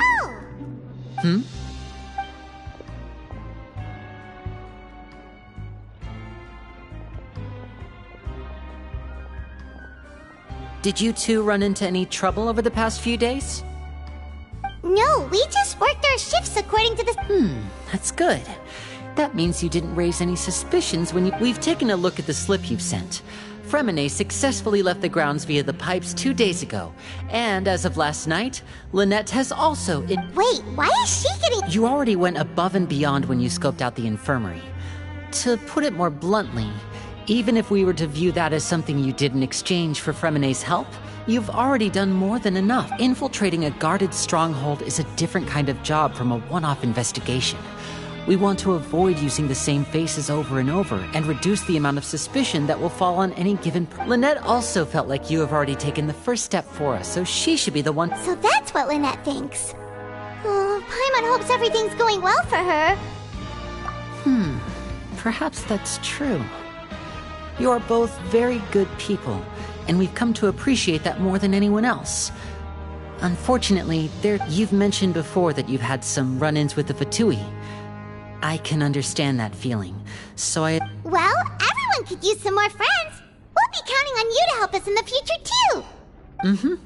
Oh! Hmm? Did you two run into any trouble over the past few days? No, we just worked our shifts according to the— That's good. That means you didn't raise any suspicions when you— We've taken a look at the slip you've sent. Fremine successfully left the grounds via the pipes 2 days ago. And as of last night, Lynette has also— Wait, why is she getting— You already went above and beyond when you scoped out the infirmary. To put it more bluntly, even if we were to view that as something you did in exchange for Fremine's help, you've already done more than enough. Infiltrating a guarded stronghold is a different kind of job from a one-off investigation. We want to avoid using the same faces over and over and reduce the amount of suspicion that will fall on any given Lynette also felt like you have already taken the first step for us, so she should be the one— So that's what Lynette thinks. Oh, Paimon hopes everything's going well for her. Perhaps that's true. You are both very good people, and we've come to appreciate that more than anyone else. Unfortunately, you've mentioned before that you've had some run-ins with the Fatui. I can understand that feeling, so Well, everyone could use some more friends. We'll be counting on you to help us in the future, too.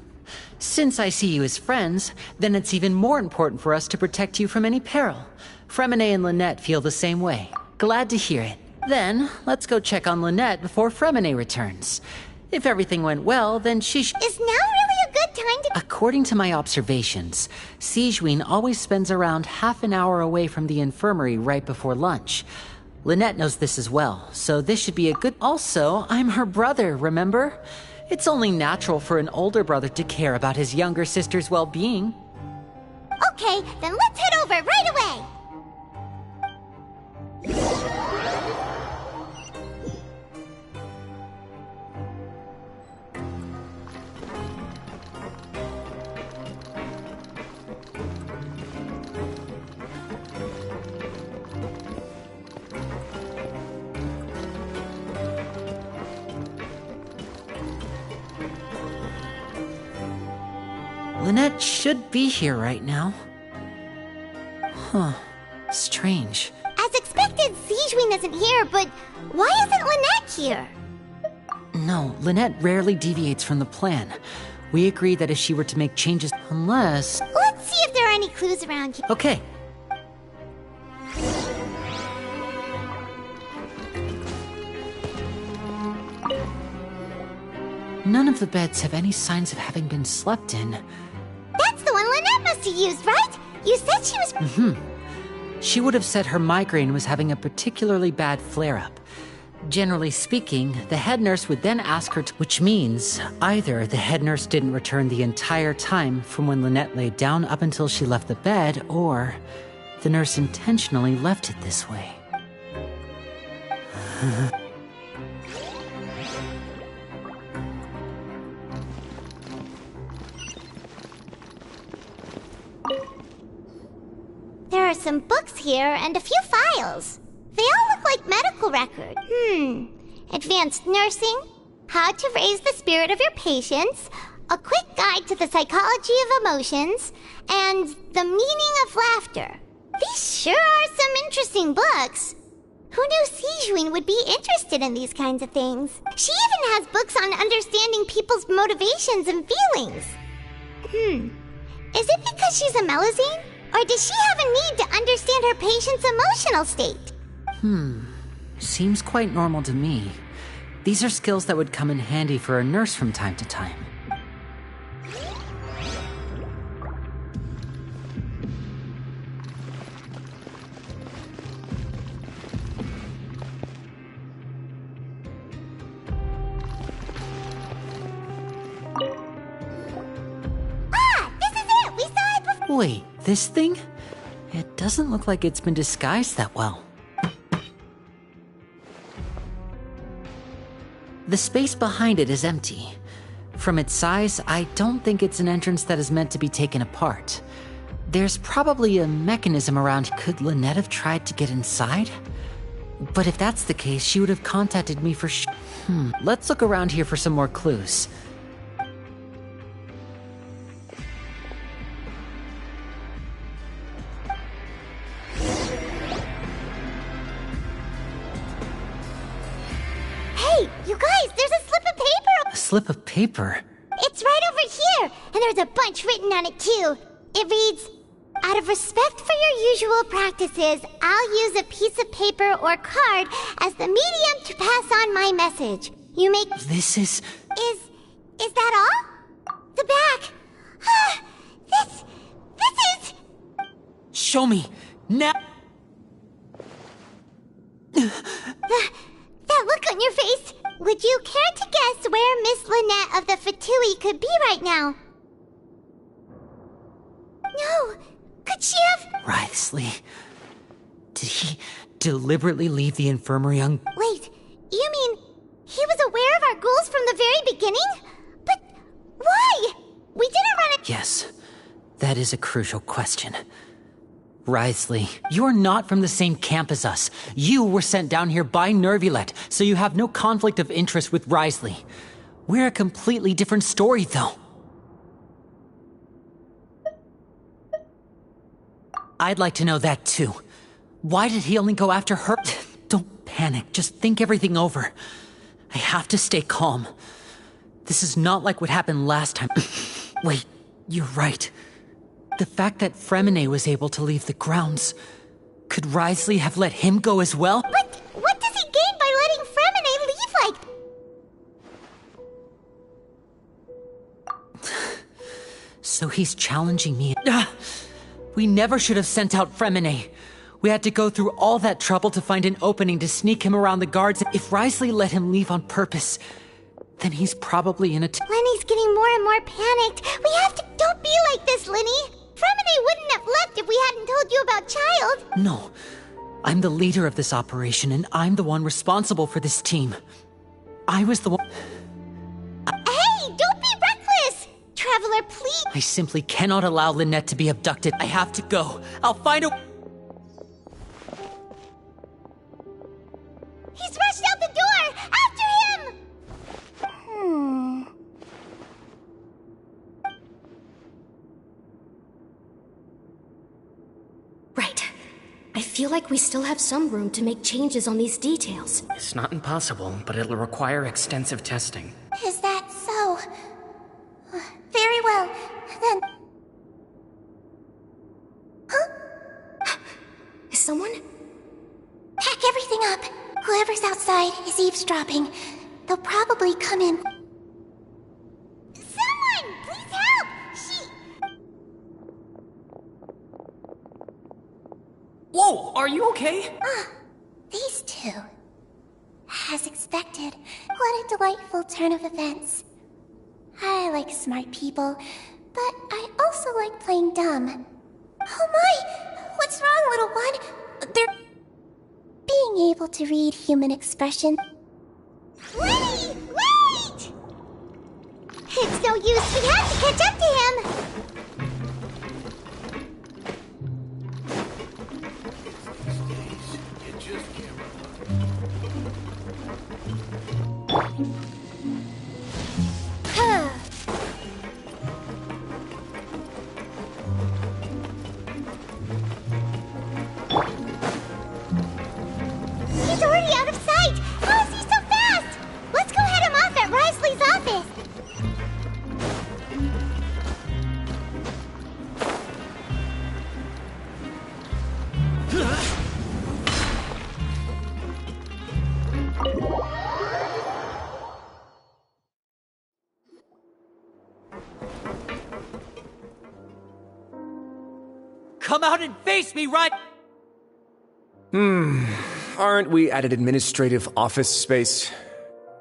Since I see you as friends, then it's even more important for us to protect you from any peril. Fremine and Lynette feel the same way. Glad to hear it. Then, let's go check on Lynette before Fremine returns. If everything went well, then she Is now really a good time to— According to my observations, Sijwin always spends around half an hour away from the infirmary right before lunch. Lynette knows this as well, so this should be a good— Also, I'm her brother, remember? It's only natural for an older brother to care about his younger sister's well-being. Okay, then let's head over right away! Lynette should be here right now. Strange. As expected, Sijwin isn't here, but why isn't Lynette here? No, Lynette rarely deviates from the plan. We agreed that if she were to make changes, unless— Let's see if there are any clues around here. Okay. None of the beds have any signs of having been slept in. That's the one Lynette must have used, right? You said she was... She would have said her migraine was having a particularly bad flare-up. Generally speaking, the head nurse would then ask her to... Which means, either the head nurse didn't return the entire time from when Lynette laid down up until she left the bed, or the nurse intentionally left it this way. There are some books here and a few files. They all look like medical records. Advanced nursing, how to raise the spirit of your patients, a quick guide to the psychology of emotions, and the meaning of laughter. These sure are some interesting books. Who knew Sijwin would be interested in these kinds of things? She even has books on understanding people's motivations and feelings. Is it because she's a Melusine? Or does she have a need to understand her patient's emotional state? Seems quite normal to me. These are skills that would come in handy for a nurse from time to time. This is it! We saw it before! Wait, this thing? It doesn't look like it's been disguised that well. The space behind it is empty. From its size, I don't think it's an entrance that is meant to be taken apart. There's probably a mechanism around. Could Lynette have tried to get inside? But if that's the case, she would have contacted me for Let's look around here for some more clues. Hey, you guys, there's a slip of paper! A slip of paper? It's right over here, and there's a bunch written on it too. It reads, out of respect for your usual practices, I'll use a piece of paper or card as the medium to pass on my message. You make... This is... Is that all? The back. This is... Show me! Now! That look on your face. Would you care to guess where Miss Lynette of the Fatui could be right now? No. Could she have... Wriothesley. Did he deliberately leave the infirmary on... Wait, you mean he was aware of our goals from the very beginning? But why? We didn't run it... Yes, that is a crucial question. Wriothesley, you're not from the same camp as us. You were sent down here by Nervulet, so you have no conflict of interest with Wriothesley. We're a completely different story, though. I'd like to know that, too. Why did he only go after her? Don't panic, just think everything over. I have to stay calm. This is not like what happened last time. Wait, you're right. The fact that Fremine was able to leave the grounds... Could Wriothesley have let him go as well? But what does he gain by letting Fremine leave like... So he's challenging me. We never should have sent out Fremine. We had to go through all that trouble to find an opening to sneak him around the guards. If Wriothesley let him leave on purpose, then he's probably in a... Lenny's getting more and more panicked. We have to... Don't be like this, Lenny. Fremine wouldn't have left if we hadn't told you about Child. No. I'm the leader of this operation, and I'm the one responsible for this team. I was the one... Hey, don't be reckless! Traveler, please... I simply cannot allow Lynette to be abducted. I have to go. I'll find a... He's rushed out the door! After him! Right. I feel like we still have some room to make changes on these details. It's not impossible, but it'll require extensive testing. Is that so? Very well, then... Huh? Is someone? Pack everything up. Whoever's outside is eavesdropping. They'll probably come in. Someone! Please help! Are you okay? These two. As expected, what a delightful turn of events. I like smart people, but I also like playing dumb. Oh my! What's wrong, little one? They're... Being able to read human expression... Wait! Wait! It's no use, we have to catch up to him! He's already out of sight! How is he so fast? Let's go head him off at Risley's office! Come out and face me, right? Aren't we at an administrative office space?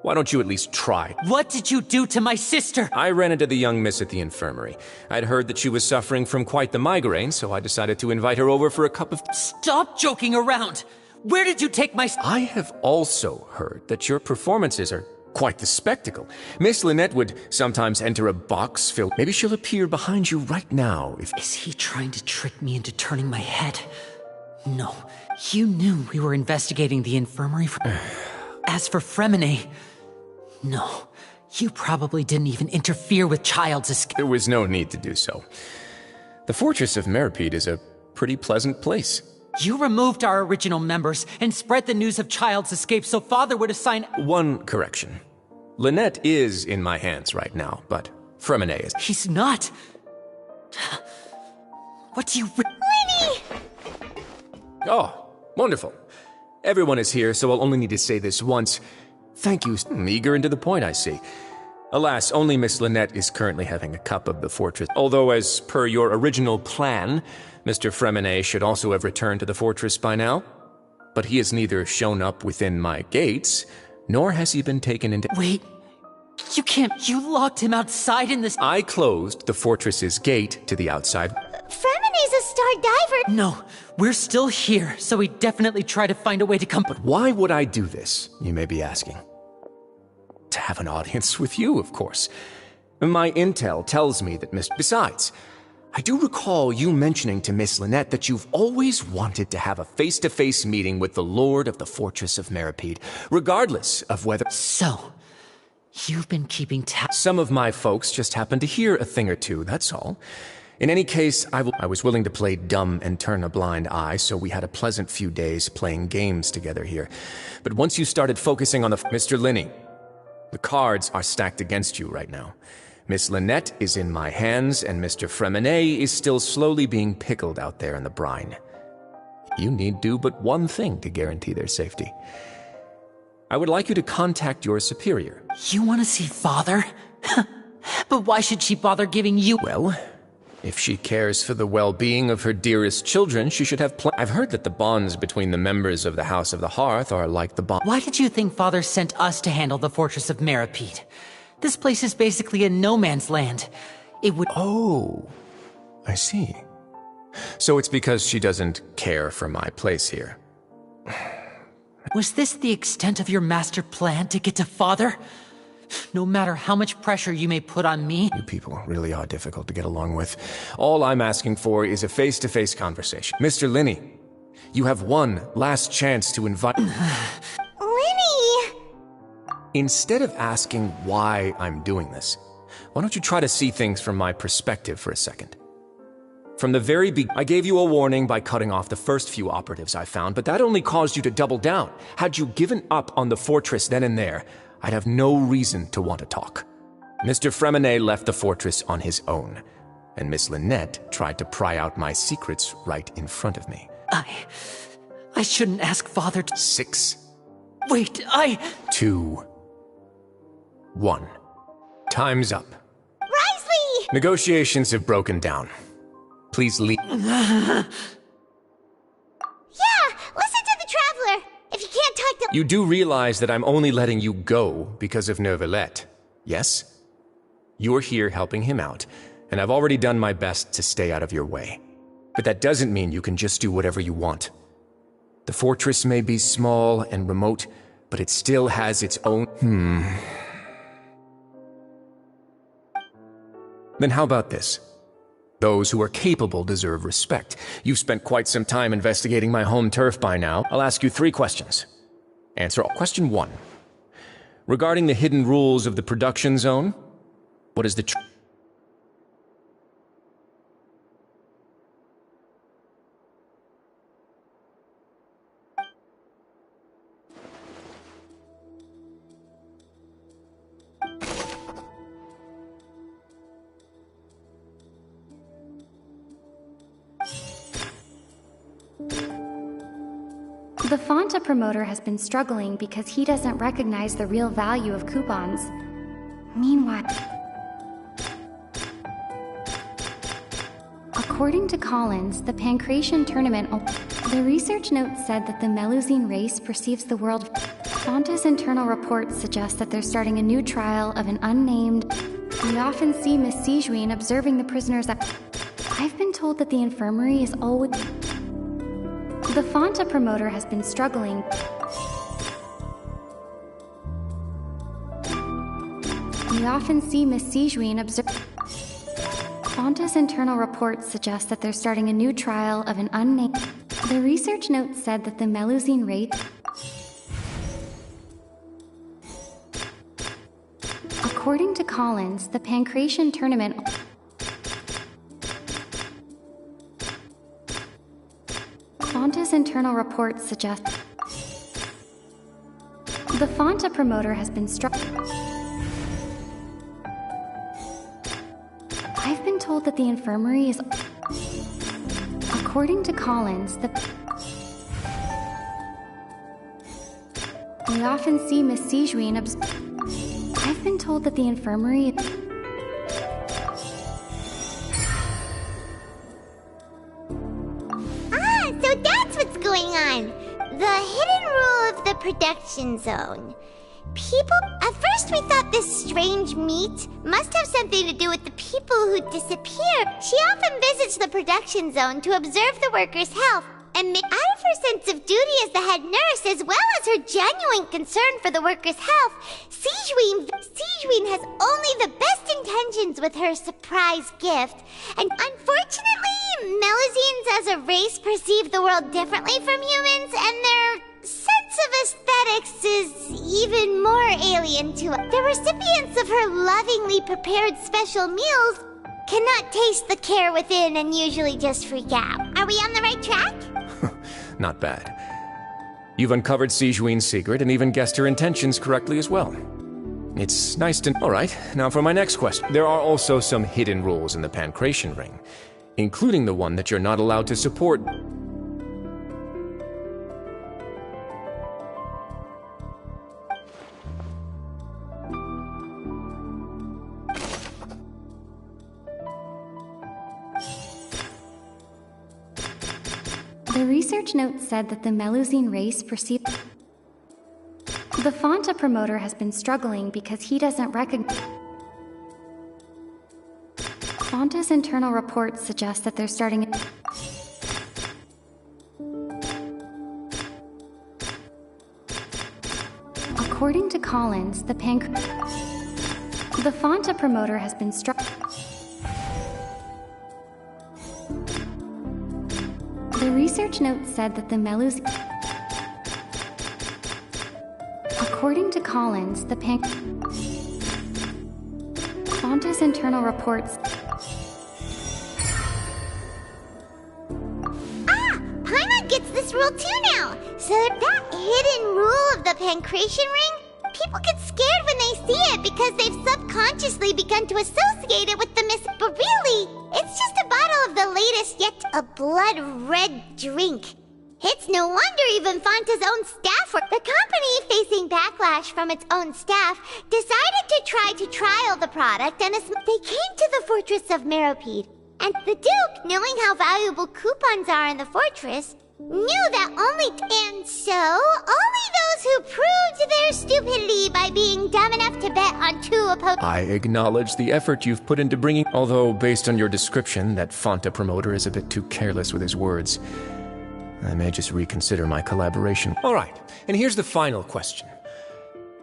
Why don't you at least try? What did you do to my sister? I ran into the young miss at the infirmary. I'd heard that she was suffering from quite the migraine, so I decided to invite her over for a cup of... Stop joking around! Where did you take my... I have also heard that your performances are quite the spectacle. Miss Lynette would sometimes enter a box filled... Maybe she'll appear behind you right now if... Is he trying to trick me into turning my head? No. You knew we were investigating the infirmary for... As for Fremine... No. You probably didn't even interfere with Child's escape. There was no need to do so. The Fortress of Meripede is a pretty pleasant place. You removed our original members and spread the news of Child's escape so Father would assign... One correction. Lynette is in my hands right now, but Fremine is... He's not. What do you... Lenny! Oh, wonderful. Everyone is here, so I'll only need to say this once. Thank you. Eager and to the point, I see. Alas, only Miss Lynette is currently having a cup of the fortress. Although, as per your original plan, Mr. Fremine should also have returned to the fortress by now. But he has neither shown up within my gates, nor has he been taken into... Wait. You can't... You locked him outside in this... I closed the fortress's gate to the outside. Fremine's a star diver! No, we're still here, so we definitely try to find a way to come... But why would I do this, you may be asking? To have an audience with you, of course. My intel tells me that Besides, I do recall you mentioning to Miss Lynette that you've always wanted to have a face-to-face meeting with the Lord of the Fortress of Meripede, regardless of whether... So, you've been keeping tabs... Some of my folks just happened to hear a thing or two, that's all. In any case, I was willing to play dumb and turn a blind eye, so we had a pleasant few days playing games together here. But once you started focusing on the... Mr. Linney, the cards are stacked against you right now. Miss Lynette is in my hands, and Mr. Fremine is still slowly being pickled out there in the brine. You need do but one thing to guarantee their safety. I would like you to contact your superior. You want to see Father? But why should she bother giving you... Well... If she cares for the well-being of her dearest children, she should have I've heard that the bonds between the members of the House of the Hearth are like the bond... Why did you think Father sent us to handle the Fortress of Meripede? This place is basically a no-man's land. It would... Oh, I see. So it's because she doesn't care for my place here. Was this the extent of your master plan to get to Father? No matter how much pressure you may put on me... You people really are difficult to get along with. All I'm asking for is a face-to-face conversation. Mr. Linney, you have one last chance to invite... Lenny! Instead of asking why I'm doing this, why don't you try to see things from my perspective for a second? From the very beginning, I gave you a warning by cutting off the first few operatives I found, but that only caused you to double down. Had you given up on the fortress then and there, I'd have no reason to want to talk. Mr. Fremine left the fortress on his own, and Miss Lynette tried to pry out my secrets right in front of me. I shouldn't ask Father to... 6. Wait, 2. 1. Time's up. Risley! Negotiations have broken down. Please leave. Yeah, You do realize that I'm only letting you go because of Neuvillette, yes? You're here helping him out, and I've already done my best to stay out of your way. But that doesn't mean you can just do whatever you want. The fortress may be small and remote, but it still has its own... Then how about this? Those who are capable deserve respect. You've spent quite some time investigating my home turf by now. I'll ask you 3 questions. Answer all. Question 1. Regarding the hidden rules of the production zone, what is the The Fonta promoter has been struggling because he doesn't recognize the real value of coupons. Meanwhile, according to Collins, the Pancration tournament... The research note said that the Melusine race perceives the world... Fonta's internal reports suggest that they're starting a new trial of an unnamed... We often see Miss Sijuin observing the prisoners at... I've been told that the infirmary is always... The Fonta promoter has been struggling. We often see Miss Sijuin observe... Fonta's internal reports suggest that they're starting a new trial of an unnamed... The research note said that the Melusine race... According to Collins, the Pancration tournament... Fonta's internal reports suggest... The Fonta promoter has been struck... I've been told that the infirmary is... According to Collins, the... We often see Miss Sijuin I've been told that the infirmary... So that's what's going on. The hidden rule of the production zone. People... At first we thought this strange meat must have something to do with the people who disappeared. She often visits the production zone to observe the workers' health, and out of her sense of duty as the head nurse, as well as her genuine concern for the workers' health, Sijuin has only the best intentions with her surprise gift. And unfortunately, Melusines as a race perceive the world differently from humans, and their sense of aesthetics is even more alien to us. The recipients of her lovingly prepared special meals cannot taste the care within and usually just freak out. Are we on the right track? Not bad. You've uncovered Sijuin's secret and even guessed her intentions correctly as well. It's nice to... Alright, now for my next question. There are also some hidden rules in the Pancration ring, including the one that you're not allowed to support... The research note said that the Melusine race perceived... The Fonta promoter has been struggling because he doesn't recognize... Fonta's internal reports suggest that they're starting... According to Collins, the Fonta promoter has been struggling... The research note said that the Melusine... According to Collins, the Fonta's internal reports... Paimon gets this rule too now! So that hidden rule of the Pancration ring? People get scared when they see it because they've subconsciously begun to associate it with the miss... But really, it's just a bottle of the latest yet a blood-red drink. It's no wonder even Fonta's own staff, or the company facing backlash from its own staff, decided to try to trial the product, and they came to the fortress of Meropide. And the Duke, knowing how valuable coupons are in the fortress, knew that and so only those who proved their stupidity by being dumb enough to bet on two opposing. I acknowledge the effort you've put into bringing, although based on your description, that Fanta promoter is a bit too careless with his words. I may just reconsider my collaboration. All right, and here's the final question.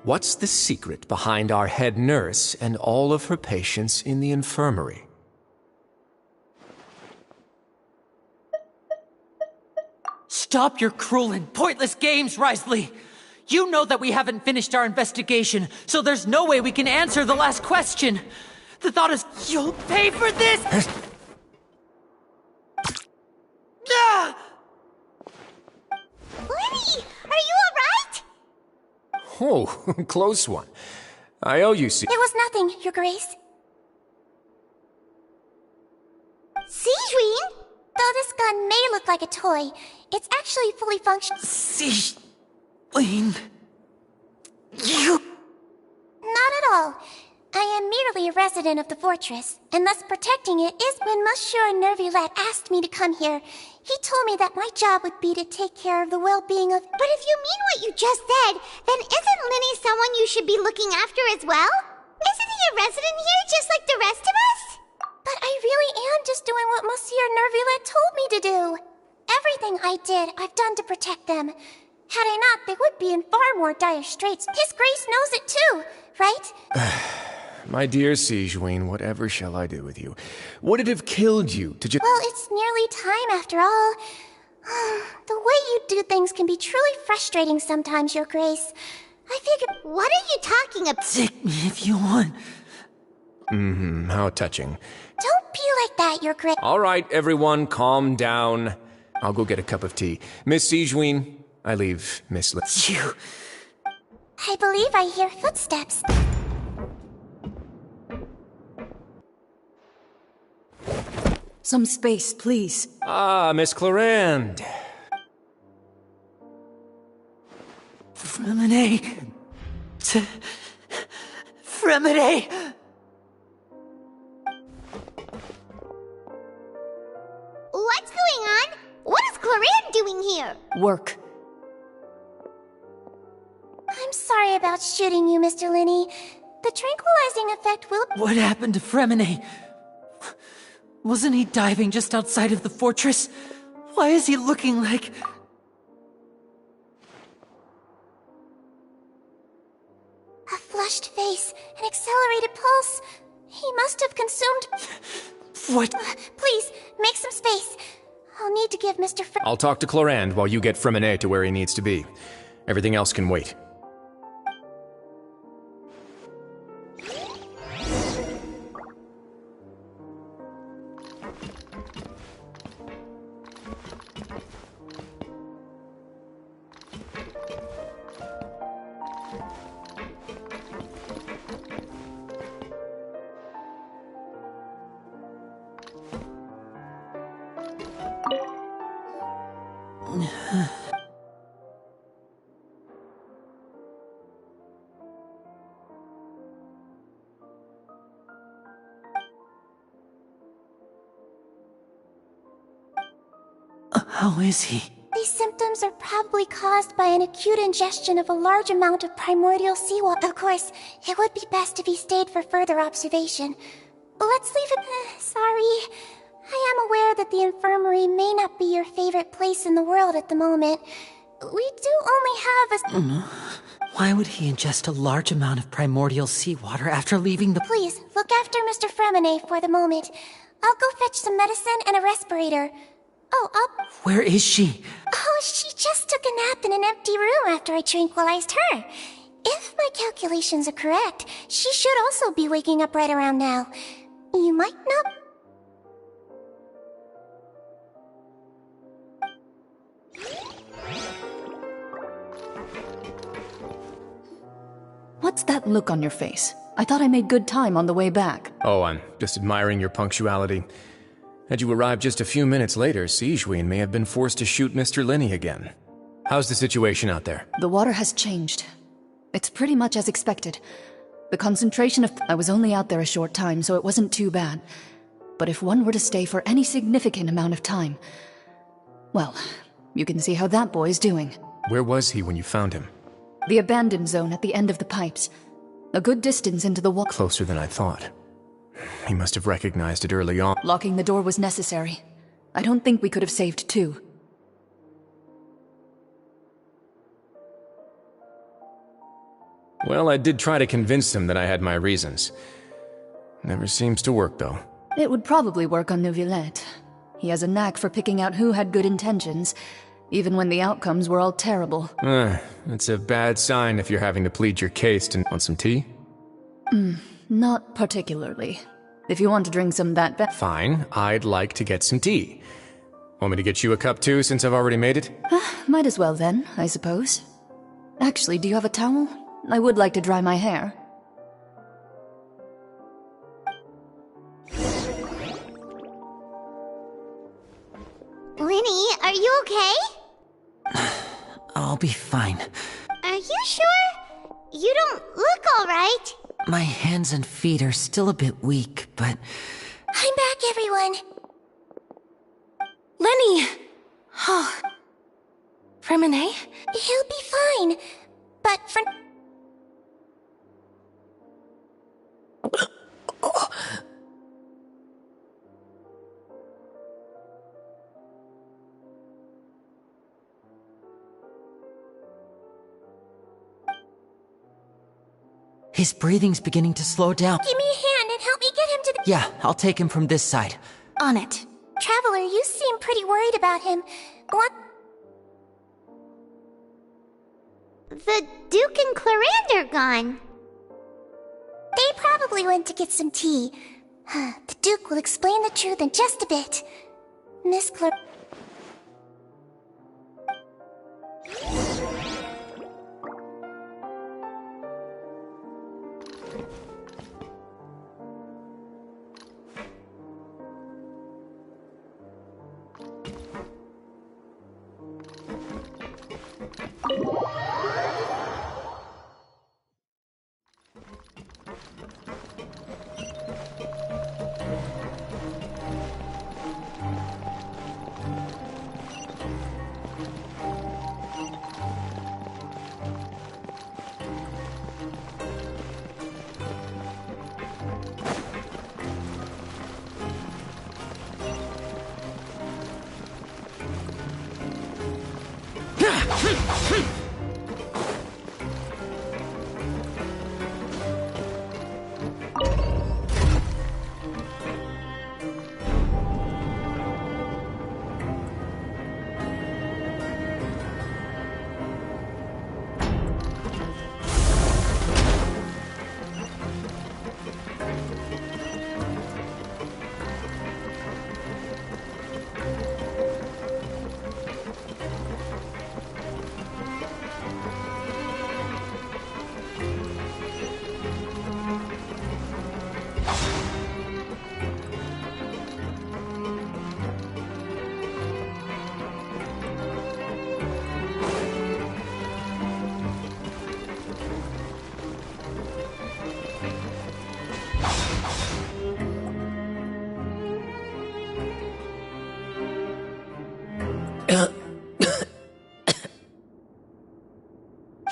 What's the secret behind our head nurse and all of her patients in the infirmary? Stop your cruel and pointless games, Risley! You know that we haven't finished our investigation, so there's no way we can answer the last question! The thought is, you'll pay for this! Ah! Lenny, are you alright? Oh, close one. I owe you, It was nothing, Your Grace. Sejuine? Though this gun may look like a toy, it's actually fully functional. Sejuine... You... Not at all. I am merely a resident of the fortress, and thus protecting it is when Monsieur Nervulette asked me to come here. He told me that my job would be to take care of the well-being of... But if you mean what you just said, then isn't Linny someone you should be looking after as well? Isn't he a resident here just like the rest of us? But I really am just doing what Monsieur Nervulette told me to do. Everything I did, I've done to protect them. Had I not, they would be in far more dire straits. His Grace knows it too, right? My dear Sejuine, whatever shall I do with you? Would it have killed you to just... Well, it's nearly time after all. The way you do things can be truly frustrating sometimes, Your Grace. I figured... What are you talking about? Take me if you want. How touching. Don't be like that, Your Grace. All right, everyone, calm down. I'll go get a cup of tea. Miss Sejuine, I leave Miss You... I believe I hear footsteps. Some space, please. Ah, Miss Clarande. Fremine... Fremine... What's going on? What is Clarande doing here? Work. I'm sorry about shooting you, Mr. Linny. The tranquilizing effect will... What happened to Fremine? Wasn't he diving just outside of the fortress? Why is he looking like... A flushed face, an accelerated pulse. He must have consumed... What? Please, make some space. I'll need to give Mr. I'll talk to Clarande while you get Fremine to where he needs to be. Everything else can wait. How is he? These symptoms are probably caused by an acute ingestion of a large amount of primordial seawater. Of course, it would be best if he stayed for further observation. Let's leave it... sorry. I am aware that the infirmary may not be your favorite place in the world at the moment. We do only have a... Why would he ingest a large amount of primordial seawater after leaving the... Please, look after Mr. Fremine for the moment. I'll go fetch some medicine and a respirator. Oh, Where is she? Oh, she just took a nap in an empty room after I tranquilized her. If my calculations are correct, she should also be waking up right around now. You might not... What's that look on your face? I thought I made good time on the way back. Oh, I'm just admiring your punctuality. Had you arrived just a few minutes later, Sejuine may have been forced to shoot Mr. Linny again. How's the situation out there? The water has changed. It's pretty much as expected. The concentration of... I was only out there a short time, so it wasn't too bad. But if one were to stay for any significant amount of time... Well, You can see how that boy's doing. Where was he when you found him? The abandoned zone at the end of the pipes. A good distance into the wall. Closer than I thought. He must have recognized it early on. Locking the door was necessary. I don't think we could have saved two. Well, I did try to convince him that I had my reasons. Never seems to work, though. It would probably work on Neuvillette. He has a knack for picking out who had good intentions, even when the outcomes were all terrible. It's a bad sign if you're having to plead your case to... Want some tea? Not particularly. If you want to drink some that Fine, I'd like to get some tea. Want me to get you a cup too, since I've already made it? Might as well then, I suppose. Actually, do you have a towel? I would like to dry my hair. Lenny, are you okay? I'll be fine. Are you sure? You don't look alright. My hands and feet are still a bit weak, but... I'm back, everyone. Lenny! Oh. Freminet? He'll be fine. But for... His breathing's beginning to slow down. Give me a hand and help me get him to the... Yeah, I'll take him from this side. On it. Traveler, you seem pretty worried about him. What? The Duke and Clarande are gone. They probably went to get some tea. The Duke will explain the truth in just a bit. Miss Clar...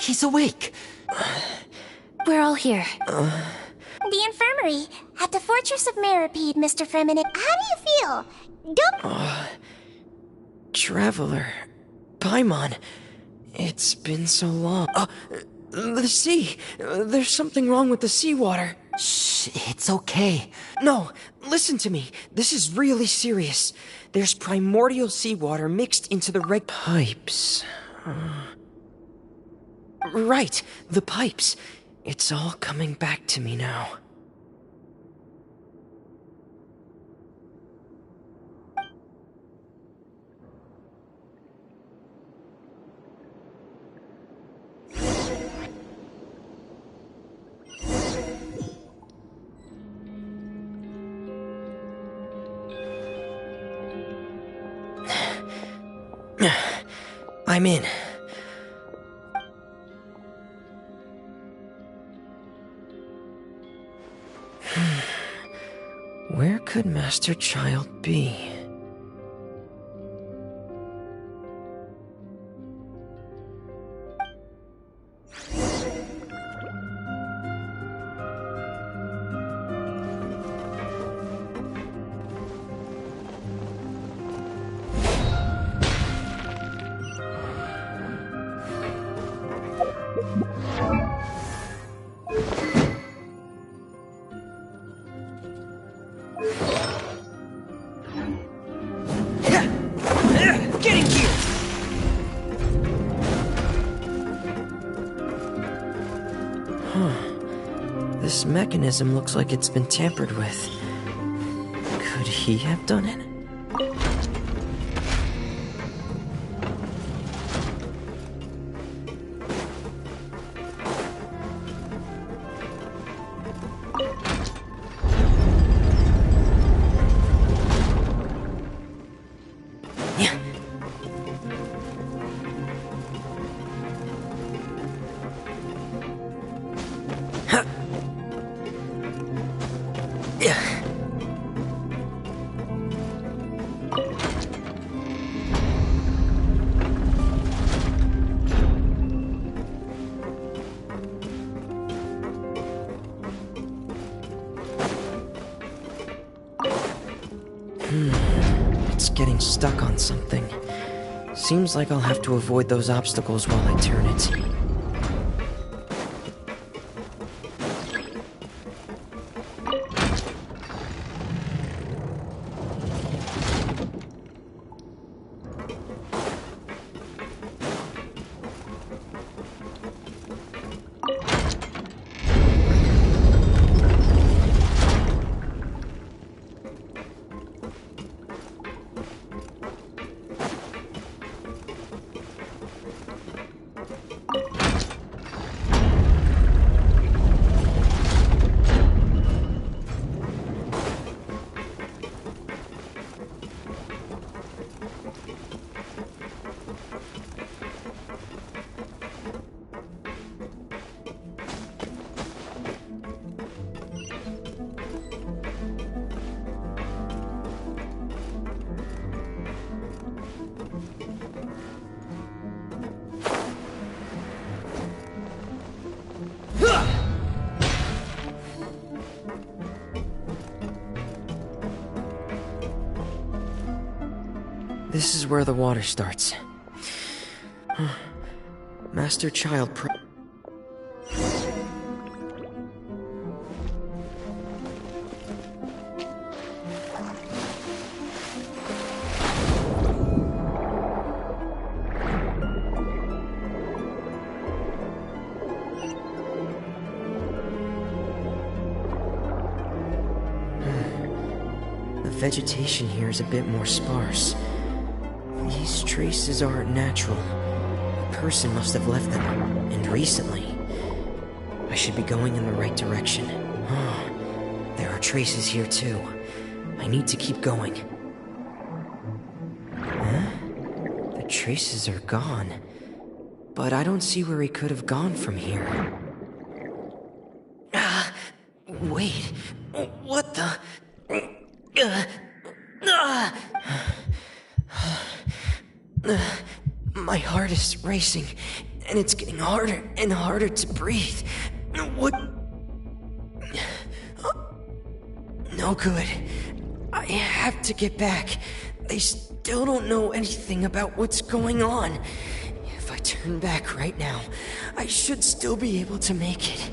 He's awake. We're all here. The infirmary, at the Fortress of Meripede, Mr. Freminet. How do you feel? Don't... Traveler. Paimon. It's been so long. The sea. There's something wrong with the seawater. Shh, it's okay. No, listen to me. This is really serious. There's primordial seawater mixed into the pipes. Right, the pipes. It's all coming back to me now. I'm in. Where could Master Child be? Getting here! This mechanism looks like it's been tampered with. Could he have done it? It's getting stuck on something. Seems like I'll have to avoid those obstacles while I turn it. This is where the water starts. Master Child Pro... The vegetation here is a bit more sparse. These traces aren't natural. A person must have left them, and recently. I should be going in the right direction. There are traces here too. I need to keep going. Huh? The traces are gone. But I don't see where he could have gone from here. Wait. What the... My heart is racing, and it's getting harder and harder to breathe. What? No good. I have to get back. They still don't know anything about what's going on. If I turn back right now, I should still be able to make it.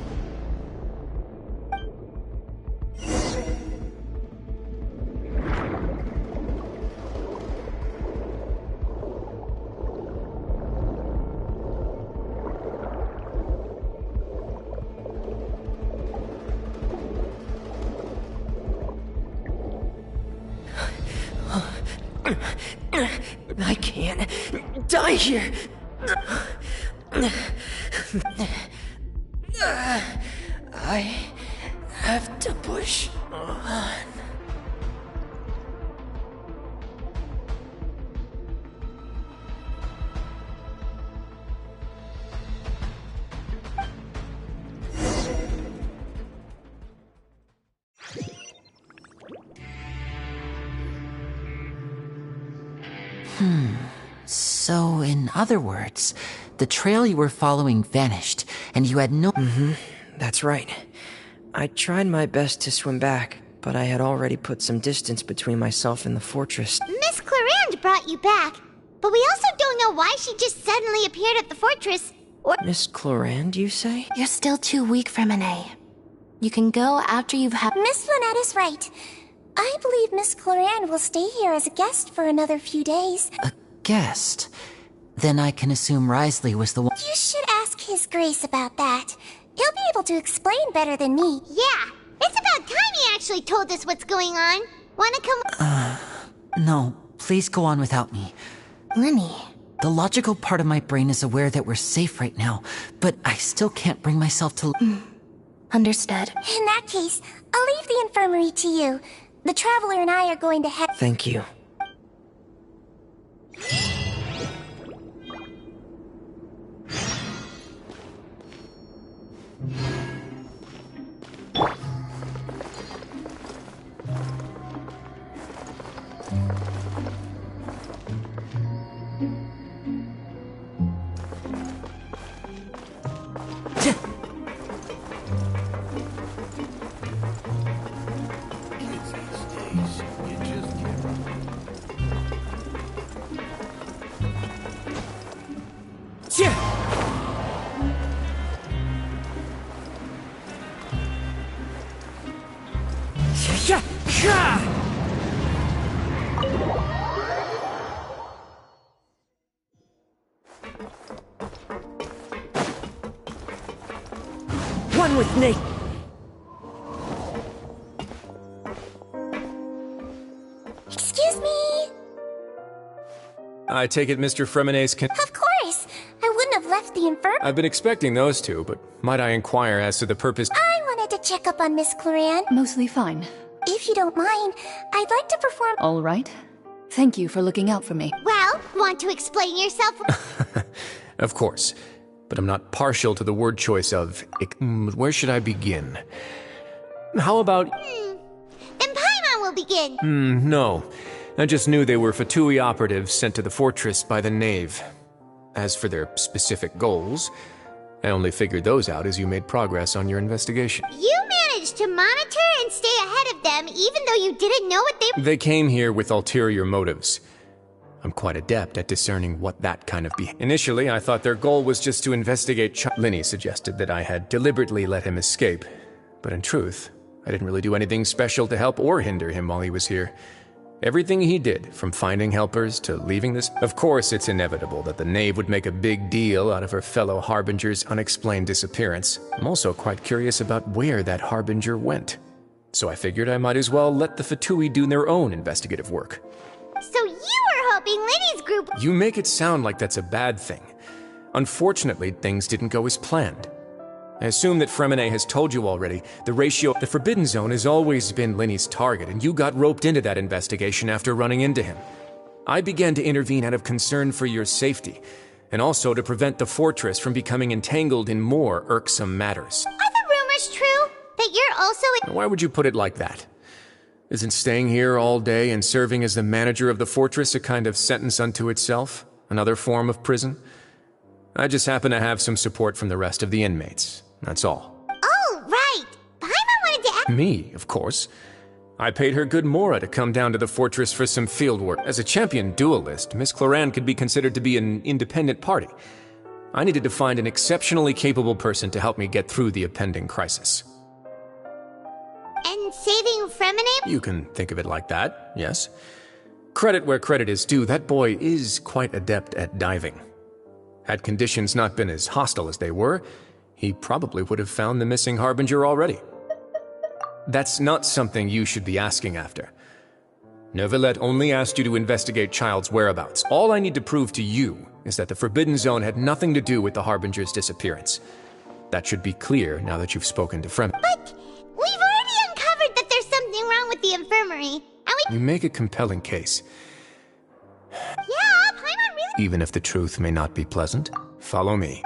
I can't die here. I have to push on. So, in other words, the trail you were following vanished, and you had no... That's right. I tried my best to swim back, but I had already put some distance between myself and the fortress. Miss Clarande brought you back, but we also don't know why she just suddenly appeared at the fortress, or... Miss Clarande, you say? You're still too weak for Monet. You can go after you've had... Miss Lynette is right. I believe Miss Cloran will stay here as a guest for another few days. A guest? Then I can assume Risley was the one. You should ask His Grace about that. He'll be able to explain better than me. Yeah, it's about time he actually told us what's going on. Wanna come? No, please go on without me. Lenny. The logical part of my brain is aware that we're safe right now, but I still can't bring myself to... Understood. In that case, I'll leave the infirmary to you. The Traveler and I are going to head... Thank you. One with Nate. Excuse me? I take it Mr. Fremonet's Of course! I wouldn't have left the infirmary. I've been expecting those two, but might I inquire as to the purpose? I wanted to check up on Miss Cloran. Mostly fine. If you don't mind, I'd like to perform... All right. Thank you for looking out for me. Well, want to explain yourself? Of course. But I'm not partial to the word choice of... Where should I begin? How about... Then Paimon will begin. No. I just knew they were Fatui operatives sent to the fortress by the Knave. As for their specific goals, I only figured those out as you made progress on your investigation. You managed to monitor and stay ahead of them even though you didn't know what they... They came here with ulterior motives. I'm quite adept at discerning what that kind of Initially, I thought their goal was just to investigate Linny suggested that I had deliberately let him escape. But in truth, I didn't really do anything special to help or hinder him while he was here. Everything he did, from finding helpers to leaving this... Of course, it's inevitable that the Knave would make a big deal out of her fellow Harbinger's unexplained disappearance. I'm also quite curious about where that Harbinger went. So I figured I might as well let the Fatui do their own investigative work. So you were hoping Linny's group... You make it sound like that's a bad thing. Unfortunately, things didn't go as planned. I assume that Fremonet has told you already, the Forbidden Zone has always been Linny's target, and you got roped into that investigation after running into him. I began to intervene out of concern for your safety, and also to prevent the fortress from becoming entangled in more irksome matters. Are the rumors true? That you're also... Why would you put it like that? Isn't staying here all day and serving as the manager of the fortress a kind of sentence unto itself? Another form of prison? I just happen to have some support from the rest of the inmates. That's all. Oh, right! Paimon wanted to ask... Me, of course. I paid her good mora to come down to the fortress for some field work. As a champion duelist, Miss Cloran could be considered to be an independent party. I needed to find an exceptionally capable person to help me get through the impending crisis. And saving Fremonet? You can think of it like that, yes. Credit where credit is due, that boy is quite adept at diving. Had conditions not been as hostile as they were, he probably would have found the missing Harbinger already. That's not something you should be asking after. Neuvillette only asked you to investigate Child's whereabouts. All I need to prove to you is that the Forbidden Zone had nothing to do with the Harbinger's disappearance. That should be clear now that you've spoken to Frem. But we've already uncovered that there's something wrong with the infirmary, and we... You make a compelling case. Yeah, Paimon really... Even if the truth may not be pleasant, follow me.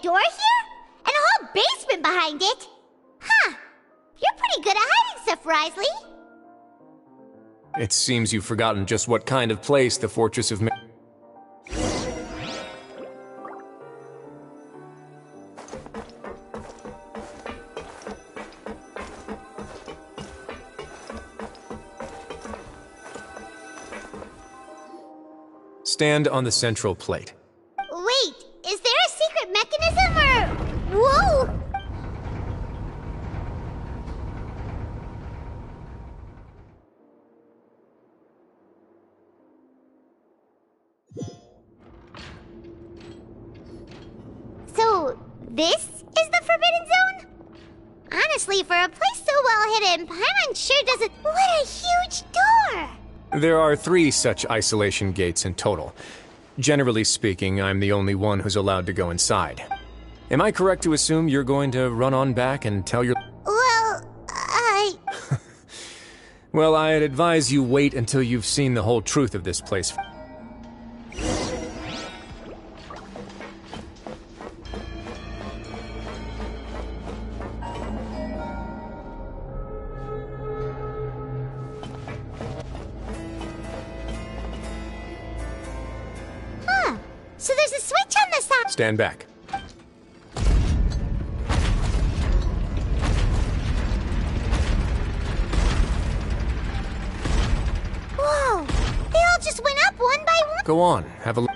Door here? And a whole basement behind it? Huh. You're pretty good at hiding stuff, Risley. It seems you've forgotten just what kind of place the Fortress of... Stand on the central plate. Wait, is there a secret mechanism or... Whoa! So, this is the Forbidden Zone? Honestly, for a place so well hidden, Paimon sure doesn't... What a huge door! There are 3 such isolation gates in total. Generally speaking, I'm the only one who's allowed to go inside. Am I correct to assume you're going to run on back and tell your... Well, Well, I'd advise you wait until you've seen the whole truth of this place. So there's a switch on the side. Stand back. Whoa! They all just went up one by one. Go on, have a look.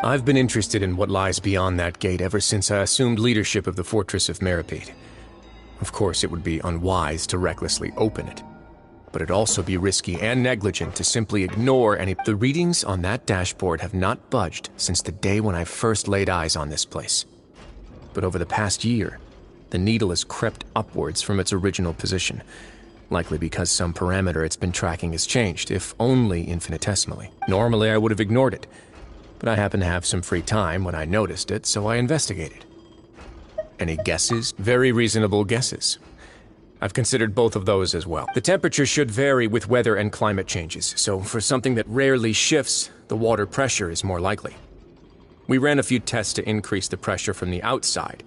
I've been interested in what lies beyond that gate ever since I assumed leadership of the Fortress of Meripede. Of course, it would be unwise to recklessly open it, but it'd also be risky and negligent to simply ignore any... The readings on that dashboard have not budged since the day when I first laid eyes on this place. But over the past year, the needle has crept upwards from its original position, likely because some parameter it's been tracking has changed, if only infinitesimally. Normally, I would have ignored it, but I happened to have some free time when I noticed it, so I investigated. Any guesses? Very reasonable guesses. I've considered both of those as well. The temperature should vary with weather and climate changes, so for something that rarely shifts, the water pressure is more likely. We ran a few tests to increase the pressure from the outside,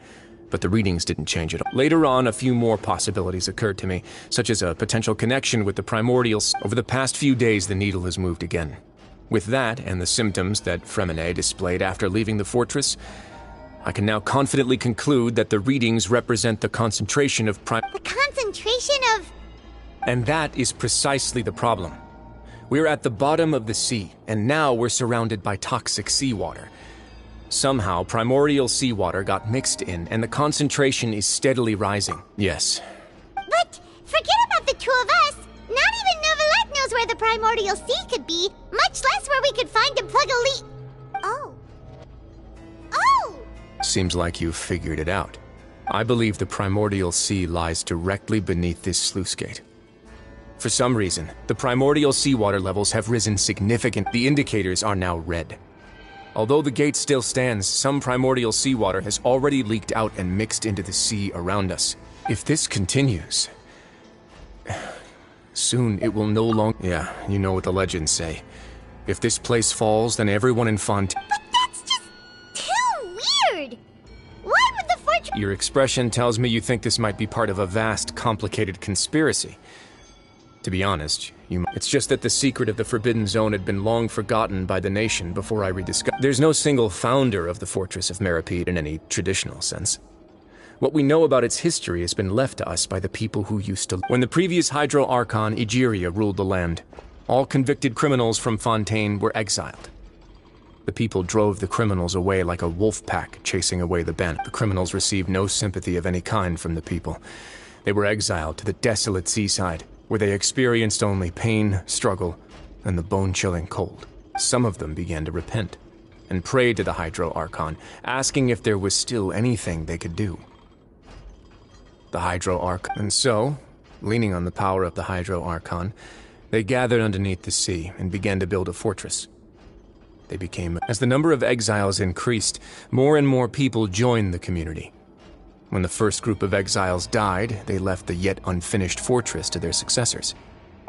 but the readings didn't change at all. Later on, a few more possibilities occurred to me, such as a potential connection with the primordials. Over the past few days, the needle has moved again. With that, and the symptoms that Fremine displayed after leaving the fortress, I can now confidently conclude that the readings represent the concentration of The concentration of... And that is precisely the problem. We're at the bottom of the sea, and now we're surrounded by toxic seawater. Somehow, primordial seawater got mixed in, and the concentration is steadily rising. Yes. But forget about the two of us. Not even Novelette knows where the primordial sea could be, much less where we could find and plug a leak. Oh. Oh! Seems like you've figured it out. I believe the primordial sea lies directly beneath this sluice gate. For some reason, the primordial seawater levels have risen significantly. The indicators are now red. Although the gate still stands, some primordial seawater has already leaked out and mixed into the sea around us. If this continues... soon it will no longer... Yeah, you know what the legends say. If this place falls, then everyone in Fontaine... But that's just... too weird! Why would the fortress... Your expression tells me you think this might be part of a vast, complicated conspiracy. To be honest, it's just that the secret of the Forbidden Zone had been long forgotten by the nation before I rediscovered... There's no single founder of the Fortress of Meripede in any traditional sense. What we know about its history has been left to us by the people who used to... When the previous Hydro Archon, Egeria, ruled the land, all convicted criminals from Fontaine were exiled. The people drove the criminals away like a wolf pack chasing away the bandit. The criminals received no sympathy of any kind from the people. They were exiled to the desolate seaside, where they experienced only pain, struggle, and the bone-chilling cold. Some of them began to repent, and prayed to the Hydro Archon, asking if there was still anything they could do. The Hydro Archon. And so, leaning on the power of the Hydro Archon, they gathered underneath the sea and began to build a fortress. They became... As the number of exiles increased, more and more people joined the community. When the first group of exiles died, they left the yet unfinished fortress to their successors.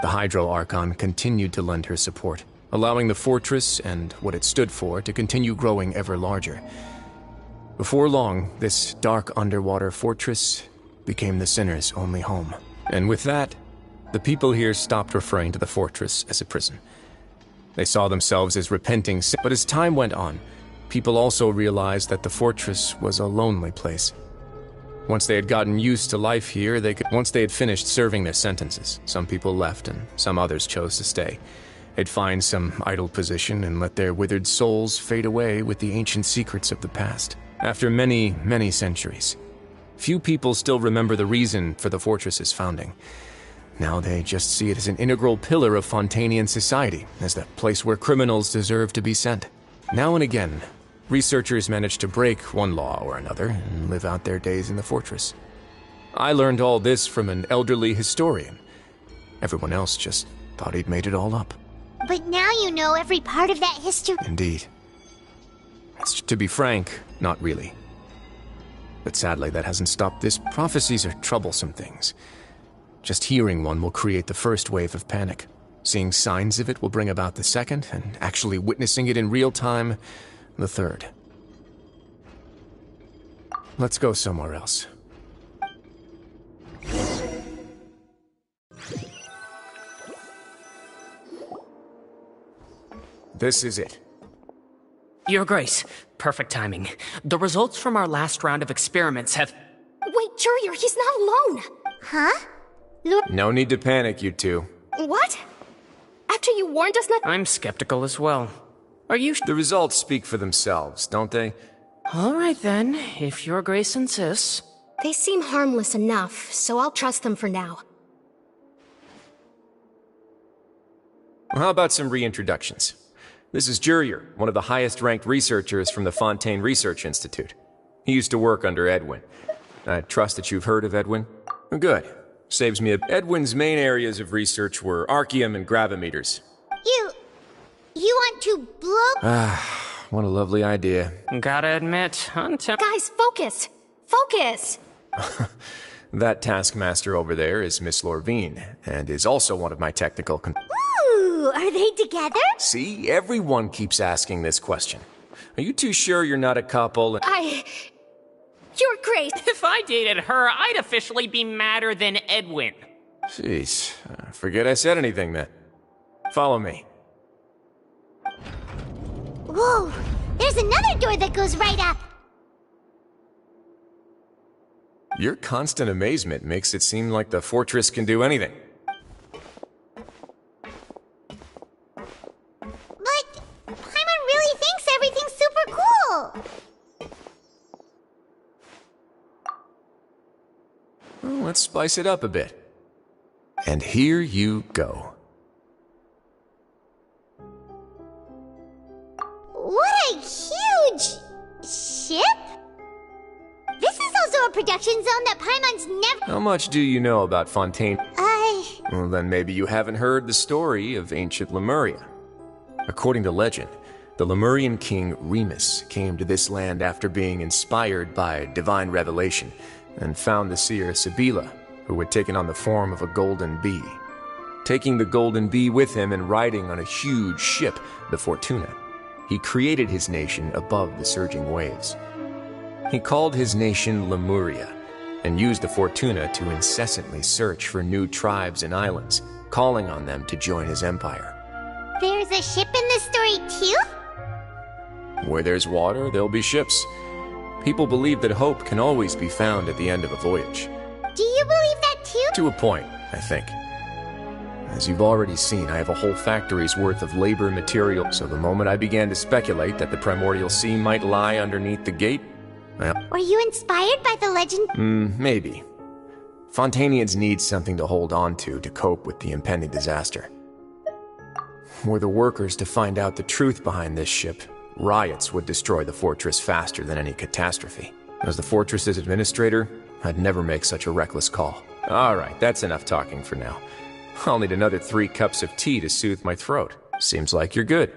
The Hydro Archon continued to lend her support, allowing the fortress and what it stood for to continue growing ever larger. Before long, this dark underwater fortress became the sinner's only home. And with that, the people here stopped referring to the fortress as a prison. They saw themselves as repenting sinners. But as time went on, people also realized that the fortress was a lonely place. Once they had gotten used to life here, once they had finished serving their sentences, some people left and some others chose to stay. They'd find some idle position and let their withered souls fade away with the ancient secrets of the past. After many, many centuries, few people still remember the reason for the fortress's founding. Now they just see it as an integral pillar of Fontanian society, as the place where criminals deserve to be sent. Now and again, researchers manage to break one law or another and live out their days in the fortress. I learned all this from an elderly historian. Everyone else just thought he'd made it all up. But now you know every part of that history. Indeed. To be frank, not really. But sadly, that hasn't stopped this. Prophecies are troublesome things. Just hearing one will create the first wave of panic. Seeing signs of it will bring about the second, and actually witnessing it in real time, the third. Let's go somewhere else. This is it. Your Grace, perfect timing. The results from our last round of experiments have... Wait, Jurier, he's not alone! Huh? No need to panic, you two. What? After you warned us not... I'm skeptical as well. Are you... The results speak for themselves, don't they? Alright then, if Your Grace insists. They seem harmless enough, so I'll trust them for now. Well, how about some reintroductions? This is Jurier, one of the highest-ranked researchers from the Fontaine Research Institute. He used to work under Edwin. I trust that you've heard of Edwin? Good. Saves me a... Edwin's main areas of research were archeum and gravimeters. You want to blow... What a lovely idea. Gotta admit, Guys, focus! Focus! That taskmaster over there is Miss Lorvine, and is also one of my technical Ooh, are they together? See, everyone keeps asking this question. Are you too sure you're not a couple? Your Grace! If I dated her, I'd officially be madder than Edwin. Jeez, forget I said anything then. Follow me. Whoa, there's another door that goes right up. Your constant amazement makes it seem like the fortress can do anything. But Paimon really thinks everything's super cool. Well, let's spice it up a bit. And here you go. What a huge ship! This is also a production zone that Paimon's never... How much do you know about Fontaine? Well, then maybe you haven't heard the story of ancient Lemuria. According to legend, the Lemurian king Remus came to this land after being inspired by divine revelation and found the seer Sibila, who had taken on the form of a golden bee. Taking the golden bee with him and riding on a huge ship, the Fortuna, he created his nation above the surging waves. He called his nation Lemuria, and used the Fortuna to incessantly search for new tribes and islands, calling on them to join his empire. There's a ship in this story too? Where there's water, there'll be ships. People believe that hope can always be found at the end of a voyage. Do you believe that too? To a point, I think. As you've already seen, I have a whole factory's worth of labor material, so the moment I began to speculate that the primordial sea might lie underneath the gate, well... Were you inspired by the legend? Maybe. Fontanians need something to hold on to cope with the impending disaster. Were the workers to find out the truth behind this ship, riots would destroy the fortress faster than any catastrophe. As the fortress's administrator, I'd never make such a reckless call. Alright, that's enough talking for now. I'll need another 3 cups of tea to soothe my throat. Seems like you're good.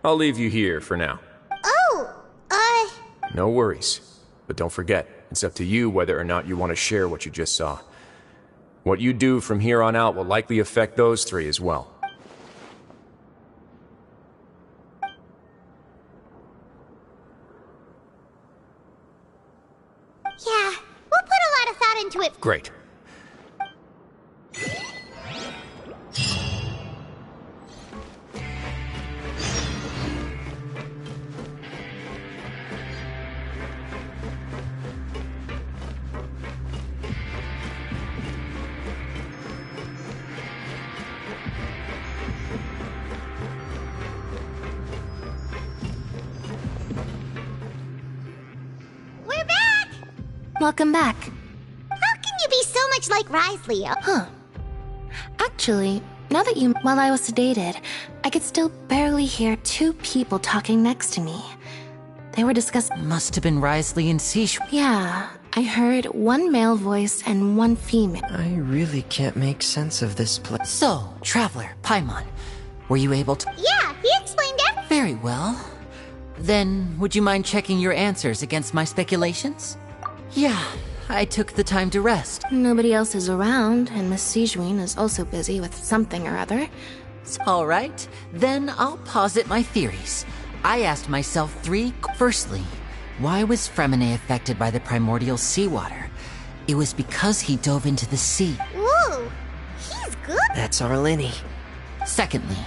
I'll leave you here for now. No worries. But don't forget, it's up to you whether or not you want to share what you just saw. What you do from here on out will likely affect those 3 as well. Yeah, we'll put a lot of thought into it. Great. Welcome back. How can you be so much like Risley? Huh. Actually, now that while I was sedated, I could still barely hear two people talking next to me. They were discussing. Must have been Risley and Siege. Yeah, I heard one male voice and one female. I really can't make sense of this place. So, Traveler, Paimon, were you able to? Yeah, he explained everything. Very well. Then, would you mind checking your answers against my speculations? Yeah, I took the time to rest. Nobody else is around, and Miss Sijuin is also busy with something or other. All right, then I'll posit my theories. I asked myself three. Firstly, why was Fremine affected by the primordial seawater? It was because he dove into the sea. Whoa, he's good. That's our Linny. Secondly,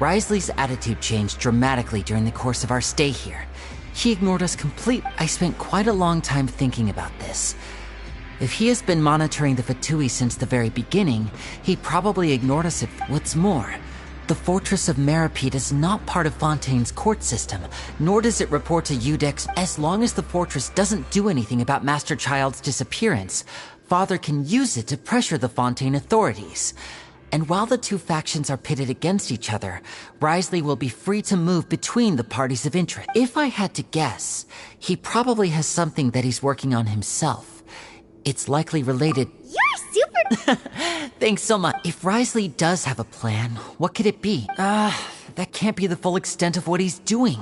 Risley's attitude changed dramatically during the course of our stay here. He ignored us completely. I spent quite a long time thinking about this. If he has been monitoring the Fatui since the very beginning, he probably ignored us. What's more, the Fortress of Meripede is not part of Fontaine's court system, nor does it report to Udex. As long as the fortress doesn't do anything about Master Child's disappearance, Father can use it to pressure the Fontaine authorities. And while the two factions are pitted against each other, Risley will be free to move between the parties of interest. If I had to guess, he probably has something that he's working on himself. It's likely related. You're super. Thanks so much. If Risley does have a plan, what could it be? That can't be the full extent of what he's doing.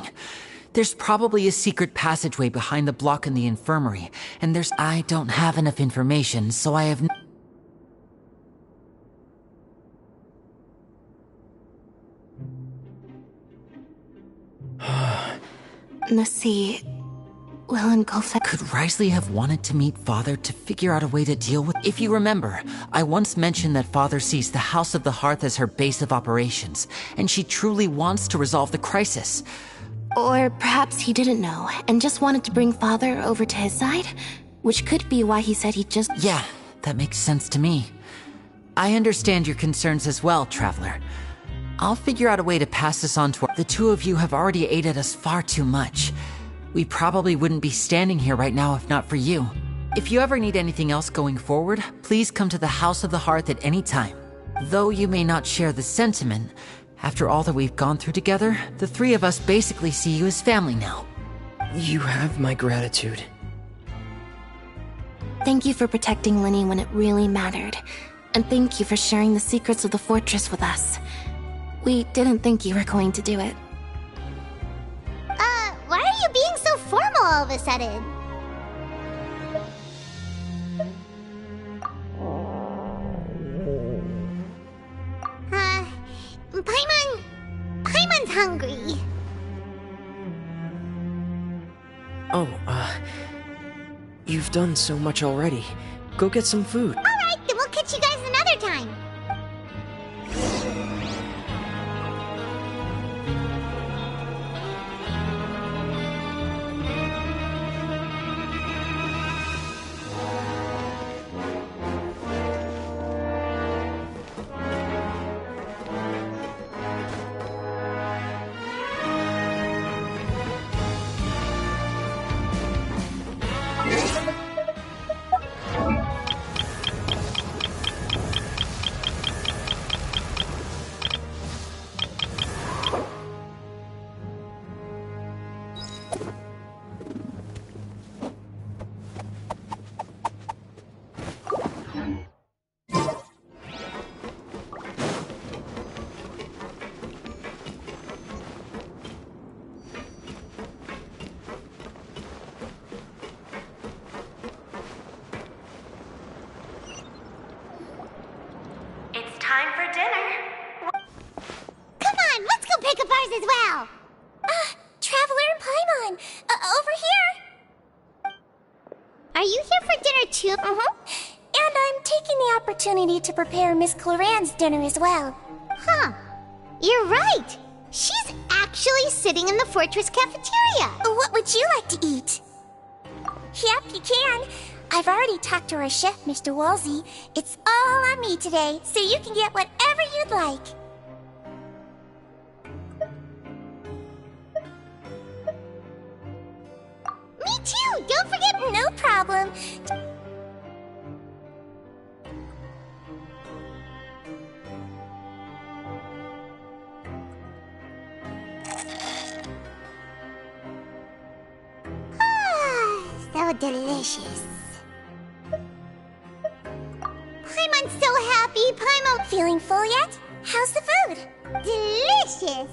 There's probably a secret passageway behind the block in the infirmary, and I don't have enough information, so I have The sea will engulf it. Could Risley have wanted to meet Father to figure out a way to deal with? If you remember, I once mentioned that Father sees the House of the Hearth as her base of operations, and she truly wants to resolve the crisis. Or perhaps he didn't know, and just wanted to bring Father over to his side? Which could be why he said he'd just... Yeah, that makes sense to me. I understand your concerns as well, Traveler. I'll figure out a way to pass this on to the two of you have already aided us far too much. We probably wouldn't be standing here right now if not for you. If you ever need anything else going forward, please come to the House of the Hearth at any time. Though you may not share the sentiment, after all that we've gone through together, the three of us basically see you as family now. You have my gratitude. Thank you for protecting Linny when it really mattered. And thank you for sharing the secrets of the fortress with us. We didn't think you were going to do it. Why are you being so formal all of a sudden? Paimon's hungry. Oh, you've done so much already. Go get some food. Alright, then we'll catch you guys another time. As well. Traveler and Paimon, over here. Are you here for dinner too? And I'm taking the opportunity to prepare Miss Cloran's dinner as well. Huh. You're right. She's actually sitting in the fortress cafeteria. What would you like to eat? Yep, you can. I've already talked to our chef, Mr. Wolsey. It's all on me today, so you can get whatever you'd like. Me too! Don't forget... No problem. So delicious. Paimon's so happy. Paimon, feeling full yet? How's the food? Delicious.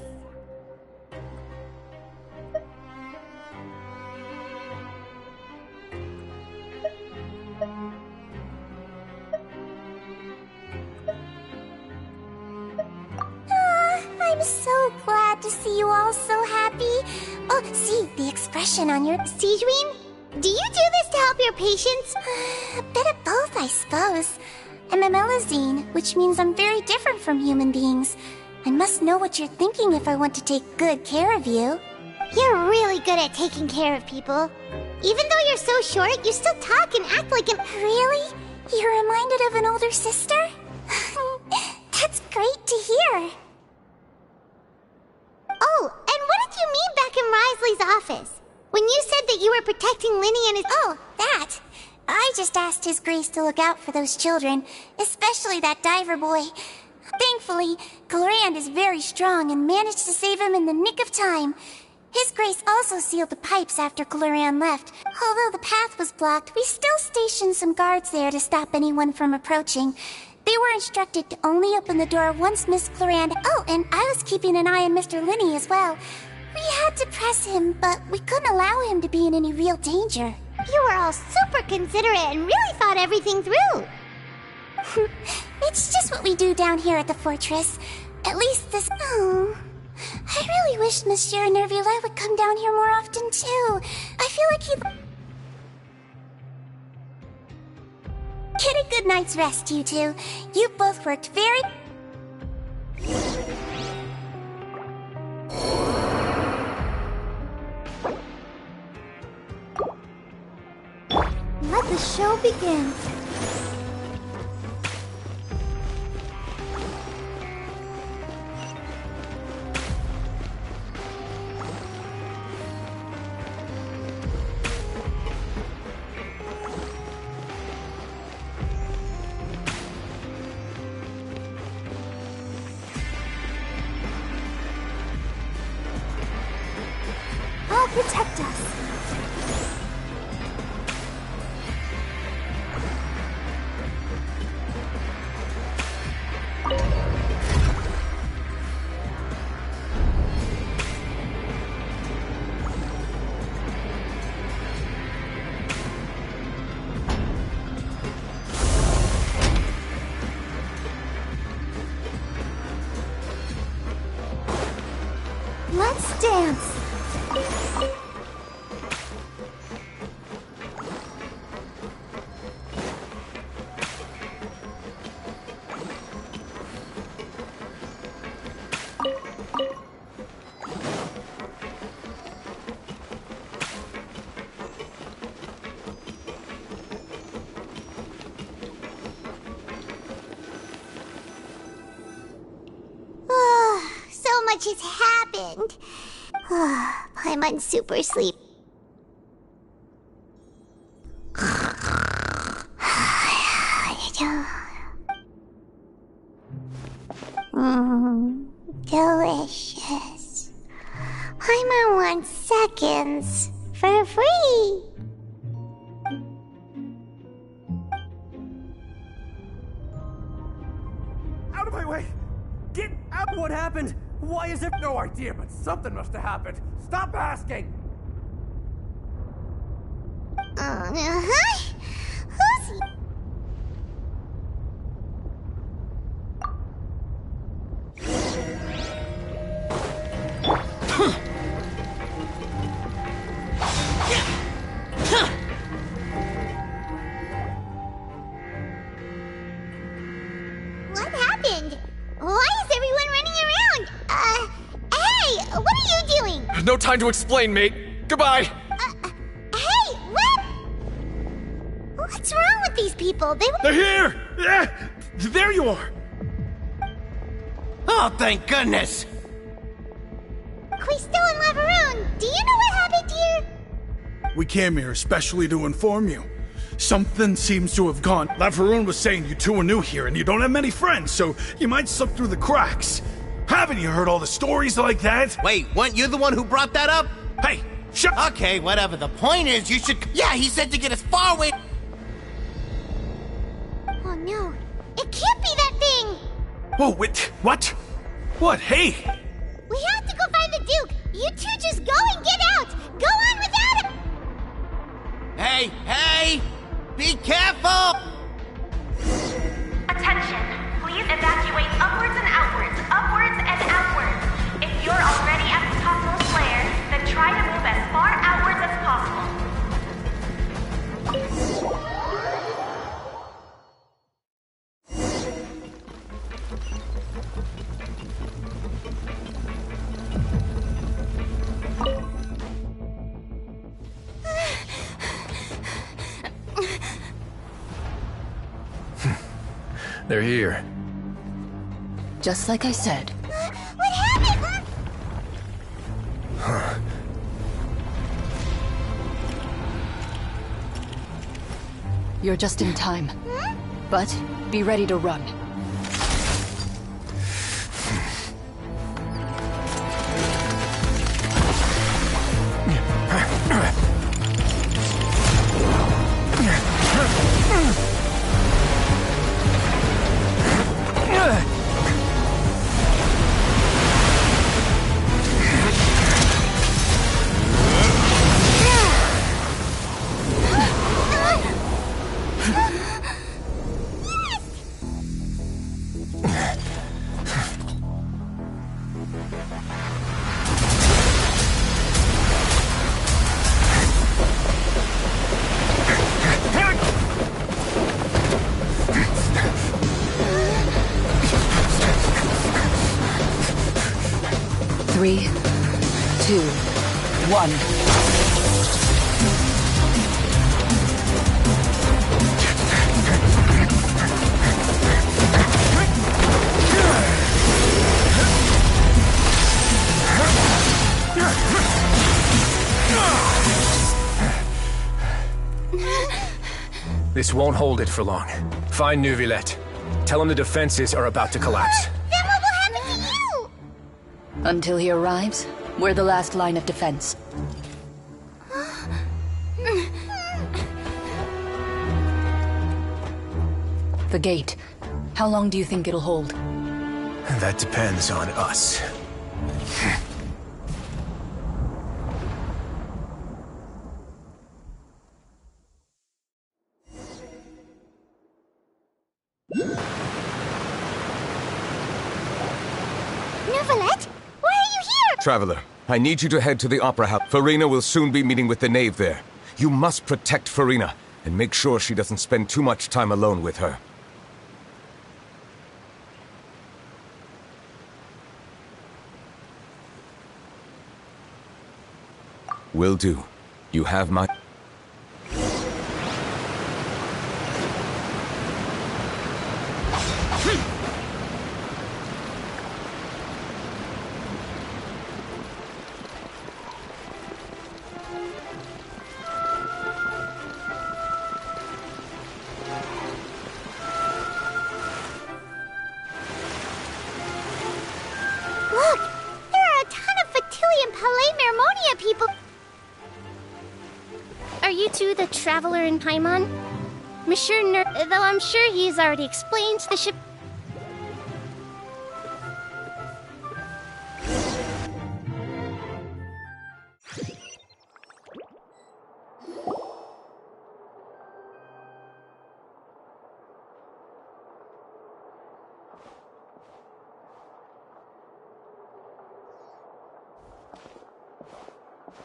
I'm so glad to see you all so happy. Oh, see, the expression on your... Sijween? Do you do this to help your patients? A bit of both, I suppose. I'm a Melazine, which means I'm very different from human beings. I must know what you're thinking if I want to take good care of you. You're really good at taking care of people. Even though you're so short, you still talk and act like an... Really? You're reminded of an older sister? That's great to hear. Oh, and what did you mean back in Risley's office? When you said that you were protecting Linny and his... Oh, that. I just asked His Grace to look out for those children, especially that diver boy. Thankfully, Clorand is very strong and managed to save him in the nick of time. His Grace also sealed the pipes after Clorand left. Although the path was blocked, we still stationed some guards there to stop anyone from approaching. They were instructed to only open the door once Miss Clorand... Oh, and I was keeping an eye on Mr. Linny as well. We had to press him, but we couldn't allow him to be in any real danger. You were all super considerate and really thought everything through. It's just what we do down here at the fortress. At least this... Oh, I really wish Monsieur Nervula would come down here more often, too. I feel like he'd... Get a good night's rest, you two. You both worked very... Let the show begin. I'll protect us. Let's dance. So much has happened. I'm on super sleep. Delicious. I'm on 1 seconds for free. Out of my way! Get out! What happened? Why is there no idea, but something must have happened. Stop asking! Who's... What happened? Why is everyone running around? Hey! What are you doing? No time to explain, mate. Goodbye. Hey! What? What's wrong with these people? They're here! There you are! Oh, thank goodness! Quisto and Lavaroon, do you know what happened here? We came here especially to inform you. Something seems to have gone. Laveroon was saying you two are new here and you don't have many friends, so you might slip through the cracks. Haven't you heard all the stories like that? Wait, weren't you the one who brought that up? Hey, shut up! Okay, whatever. The point is, you should... Yeah, he said to get as far away... Oh no, it can't be that thing! Whoa, wait, what? What, hey? We have to go find the Duke! You two just go and get out! Go on without him! Hey! Be careful! Attention! Please evacuate upwards and outwards, upwards and outwards. If you're already at the topmost layer, then try to move as far outwards as possible. They're here. Just like I said. What happened? Huh. You're just in time. But be ready to run. Three, 2, 1. This won't hold it for long. Find Neuvillette. Tell him the defenses are about to collapse. Then what will happen to you? Until he arrives, we're the last line of defense. The gate. How long do you think it'll hold? That depends on us. Neuvillette? Why are you here? Traveler, I need you to head to the Opera House. Farina will soon be meeting with the Knave there. You must protect Farina, and make sure she doesn't spend too much time alone with her. Will do. You have my... Look! There are a ton of Fatilian Palais Mermonia people! Are you two the Traveler in Paimon? Monsieur though I'm sure he's already explained the ship...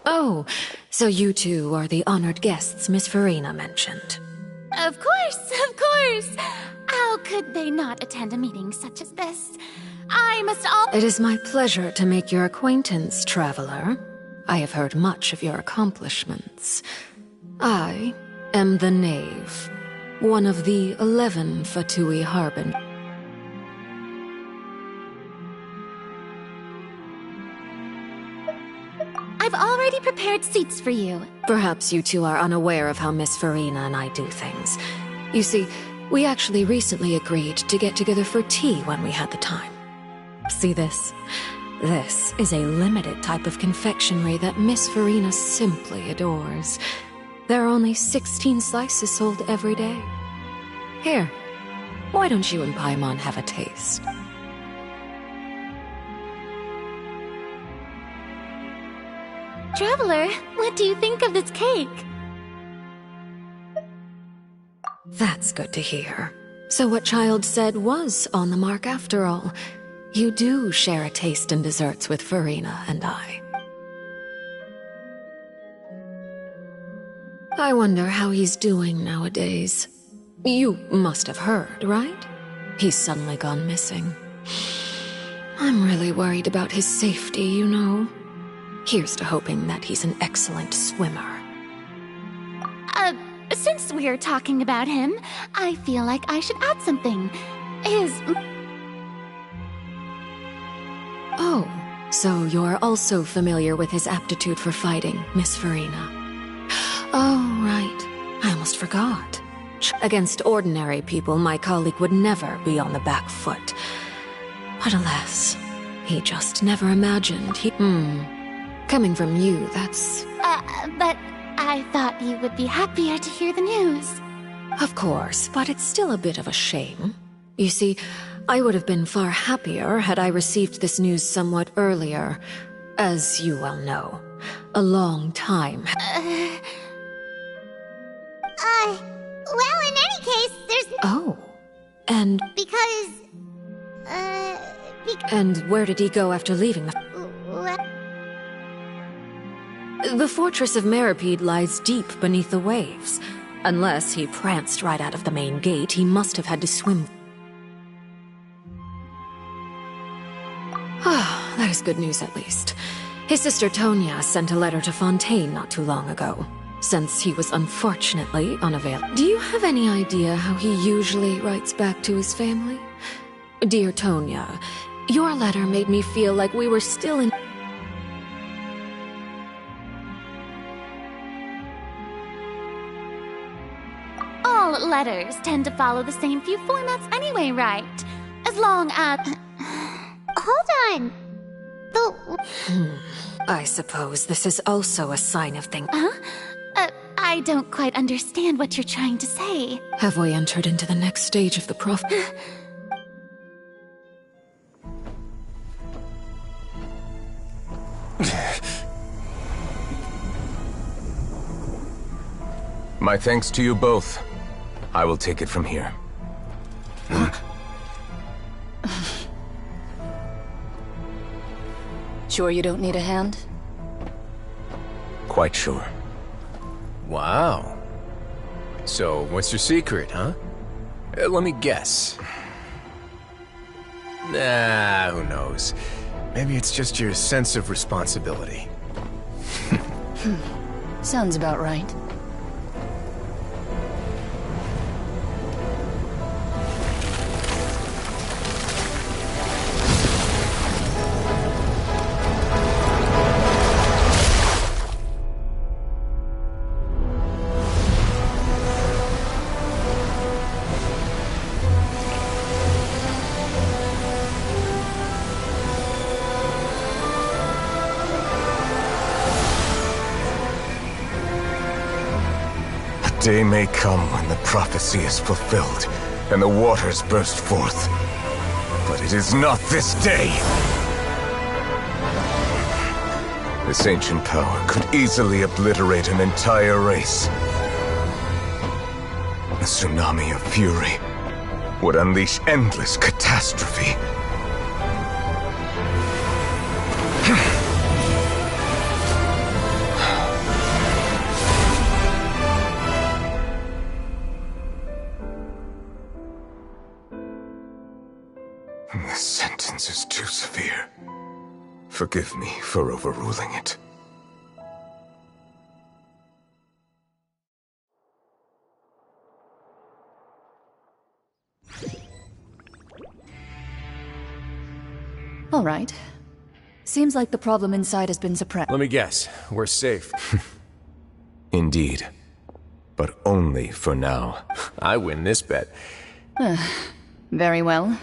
Oh, so you two are the honored guests Miss Farina mentioned. Of course! How could they not attend a meeting such as this? I must all— It is my pleasure to make your acquaintance, traveler. I have heard much of your accomplishments. I am the Knave, one of the 11 Fatui Harbingers. I've already prepared seats for you. Perhaps you two are unaware of how Miss Farina and I do things. You see, we actually recently agreed to get together for tea when we had the time. See this? This is a limited type of confectionery that Miss Farina simply adores. There are only 16 slices sold every day. Here, why don't you and Paimon have a taste? Traveler, what do you think of this cake? That's good to hear. So what Child said was on the mark after all. You do share a taste in desserts with Farina and I. I wonder how he's doing nowadays. You must have heard, right? He's suddenly gone missing. I'm really worried about his safety, you know. Here's to hoping that he's an excellent swimmer. Since we're talking about him, I feel like I should add something. Oh, so you're also familiar with his aptitude for fighting, Miss Farina. Oh, right. I almost forgot. Against ordinary people, my colleague would never be on the back foot. But alas, he just never imagined he... Coming from you, that's... But I thought you would be happier to hear the news. Of course, but it's still a bit of a shame. You see, I would have been far happier had I received this news somewhat earlier. As you well know, a long time... Well, in any case, there's... Oh, and... Because... And where did he go after leaving the... The fortress of Meripede lies deep beneath the waves. Unless he pranced right out of the main gate, he must have had to swim. Ah, that is good news at least. His sister Tonya sent a letter to Fontaine not too long ago, since he was unfortunately unavailable. Do you have any idea how he usually writes back to his family? Dear Tonya, your letter made me feel like we were still in... All letters tend to follow the same few formats anyway, right? As long as... Hold on. I suppose this is also a sign of things. Huh? I don't quite understand what you're trying to say. Have we entered into the next stage of the My thanks to you both. I will take it from here. Sure you don't need a hand? Quite sure. Wow. So, what's your secret, huh? Let me guess. Nah, who knows? Maybe it's just your sense of responsibility. Sounds about right. Day may come when the prophecy is fulfilled, and the waters burst forth. But it is not this day! This ancient power could easily obliterate an entire race. A tsunami of fury would unleash endless catastrophe. The sentence is too severe. Forgive me for overruling it. All right. Seems like the problem inside has been suppressed. Let me guess. We're safe. Indeed. But only for now. I win this bet. Very well.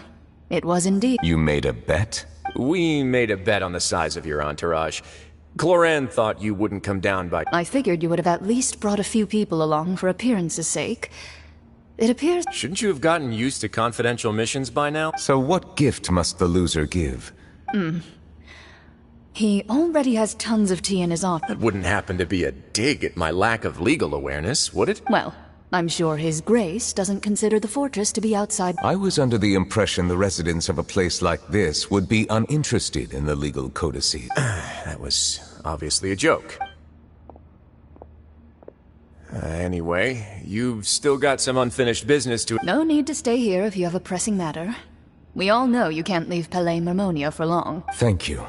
It was indeed. You made a bet? We made a bet on the size of your entourage. Cloran thought you wouldn't come down by... I figured you would have at least brought a few people along for appearance's sake. It appears... Shouldn't you have gotten used to confidential missions by now? So what gift must the loser give? He already has tons of tea in his office. That wouldn't happen to be a dig at my lack of legal awareness, would it? Well, I'm sure His Grace doesn't consider the fortress to be outside... I was under the impression the residents of a place like this would be uninterested in the legal codices. That was obviously a joke. Anyway, you've still got some unfinished business to... No need to stay here if you have a pressing matter. We all know you can't leave Palais Mermonia for long. Thank you.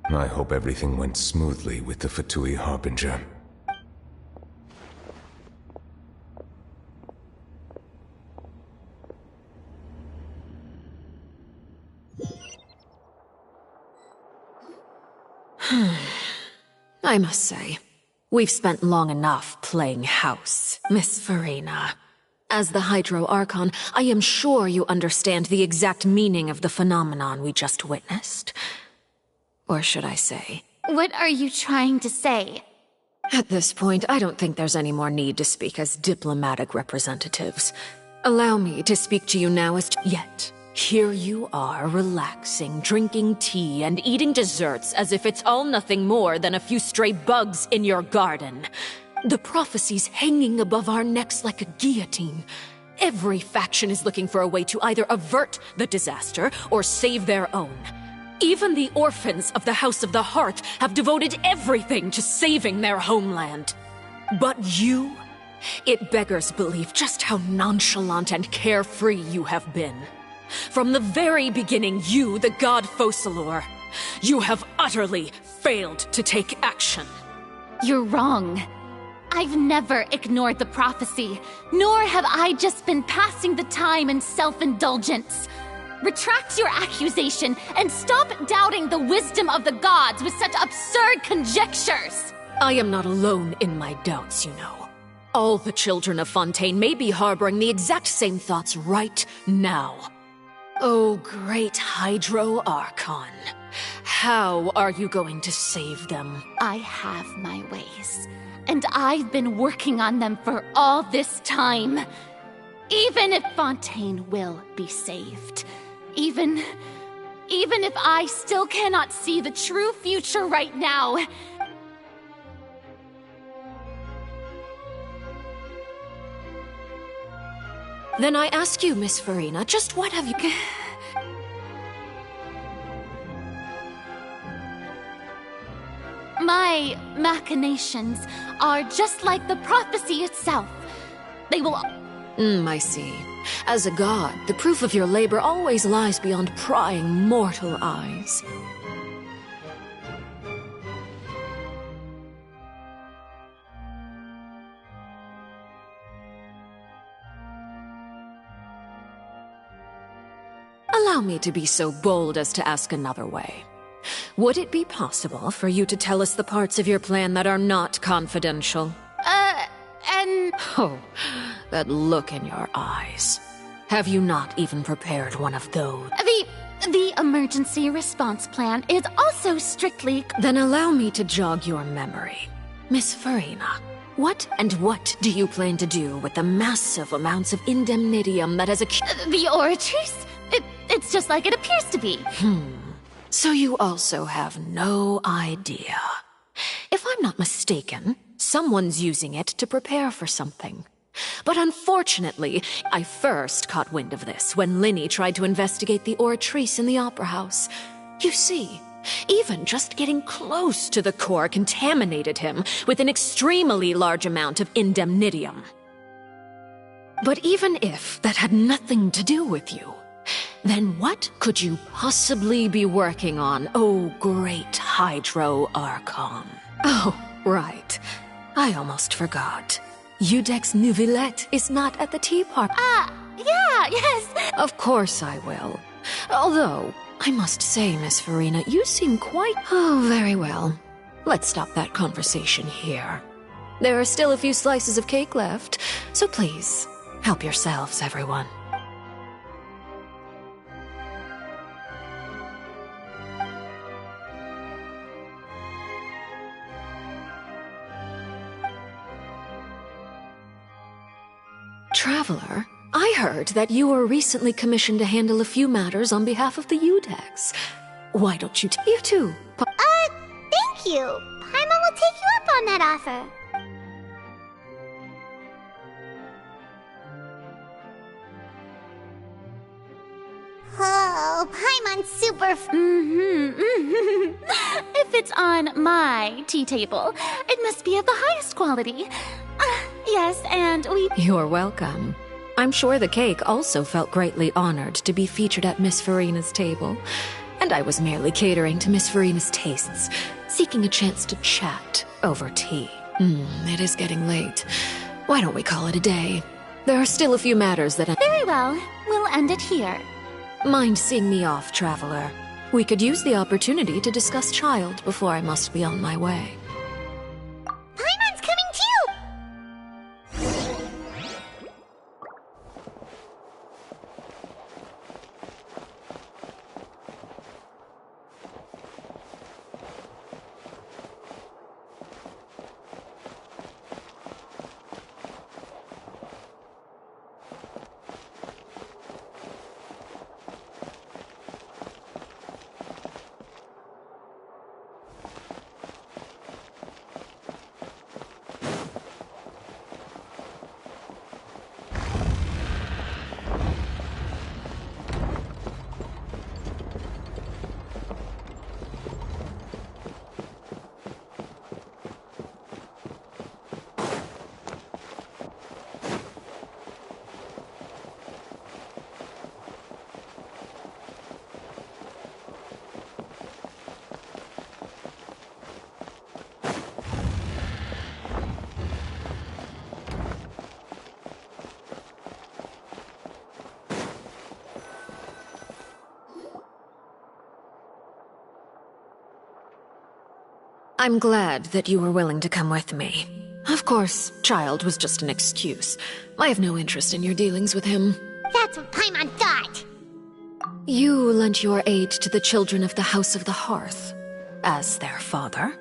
I hope everything went smoothly with the Fatui Harbinger. I must say, we've spent long enough playing house, Miss Farina. As the Hydro Archon, I am sure you understand the exact meaning of the phenomenon we just witnessed. Or should I say... What are you trying to say? At this point, I don't think there's any more need to speak as diplomatic representatives. Allow me to speak to you now as... Yet, here you are, relaxing, drinking tea, and eating desserts as if it's all nothing more than a few stray bugs in your garden. The prophecies hanging above our necks like a guillotine. Every faction is looking for a way to either avert the disaster or save their own. Even the orphans of the House of the Hearth have devoted everything to saving their homeland. But you? It beggars belief just how nonchalant and carefree you have been. From the very beginning, you, the god Focalor, you have utterly failed to take action. You're wrong. I've never ignored the prophecy, nor have I just been passing the time in self-indulgence. Retract your accusation and stop doubting the wisdom of the gods with such absurd conjectures! I am not alone in my doubts, you know. All the children of Fontaine may be harboring the exact same thoughts right now. Oh, great Hydro Archon. How are you going to save them? I have my ways, and I've been working on them for all this time. Even if Fontaine will be saved. Even if I still cannot see the true future right now. Then I ask you, Miss Farina, just what have you... My machinations are just like the prophecy itself. They will... I see. As a god, the proof of your labor always lies beyond prying mortal eyes. Allow me to be so bold as to ask another way. Would it be possible for you to tell us the parts of your plan that are not confidential? Oh, that look in your eyes. Have you not even prepared one of those? The emergency response plan is also strictly... Then allow me to jog your memory. Miss Farina, what do you plan to do with the massive amounts of indemnitium that has The Oratrice? It's just like it appears to be. So you also have no idea. If I'm not mistaken, someone's using it to prepare for something. But unfortunately, I first caught wind of this when Linny tried to investigate the Oratrice in the Opera House. You see, even just getting close to the core contaminated him with an extremely large amount of indemnitium. But even if that had nothing to do with you, then what could you possibly be working on, oh great Hydro Archon? Oh, right. I almost forgot. Eudex Neuvillette is not at the tea party. Yeah, yes. Of course I will. Although, I must say, Miss Farina, you seem quite... Oh, very well. Let's stop that conversation here. There are still a few slices of cake left, so please, help yourselves, everyone. Traveler, I heard that you were recently commissioned to handle a few matters on behalf of the Udex. Why don't you you too? Thank you. Paimon will take you up on that offer. Oh, Paimon's super If it's on my tea table, it must be of the highest quality. Yes, and we... You're welcome. I'm sure the cake also felt greatly honored to be featured at Miss Farina's table. And I was merely catering to Miss Farina's tastes, seeking a chance to chat over tea. It is getting late. Why don't we call it a day? There are still a few matters that Very well. We'll end it here. Mind seeing me off, Traveler? We could use the opportunity to discuss Child before I must be on my way. Paimon's coming too! I'm glad that you were willing to come with me. Of course, Child was just an excuse. I have no interest in your dealings with him. That's what Paimon thought! You lent your aid to the children of the House of the Hearth. As their father,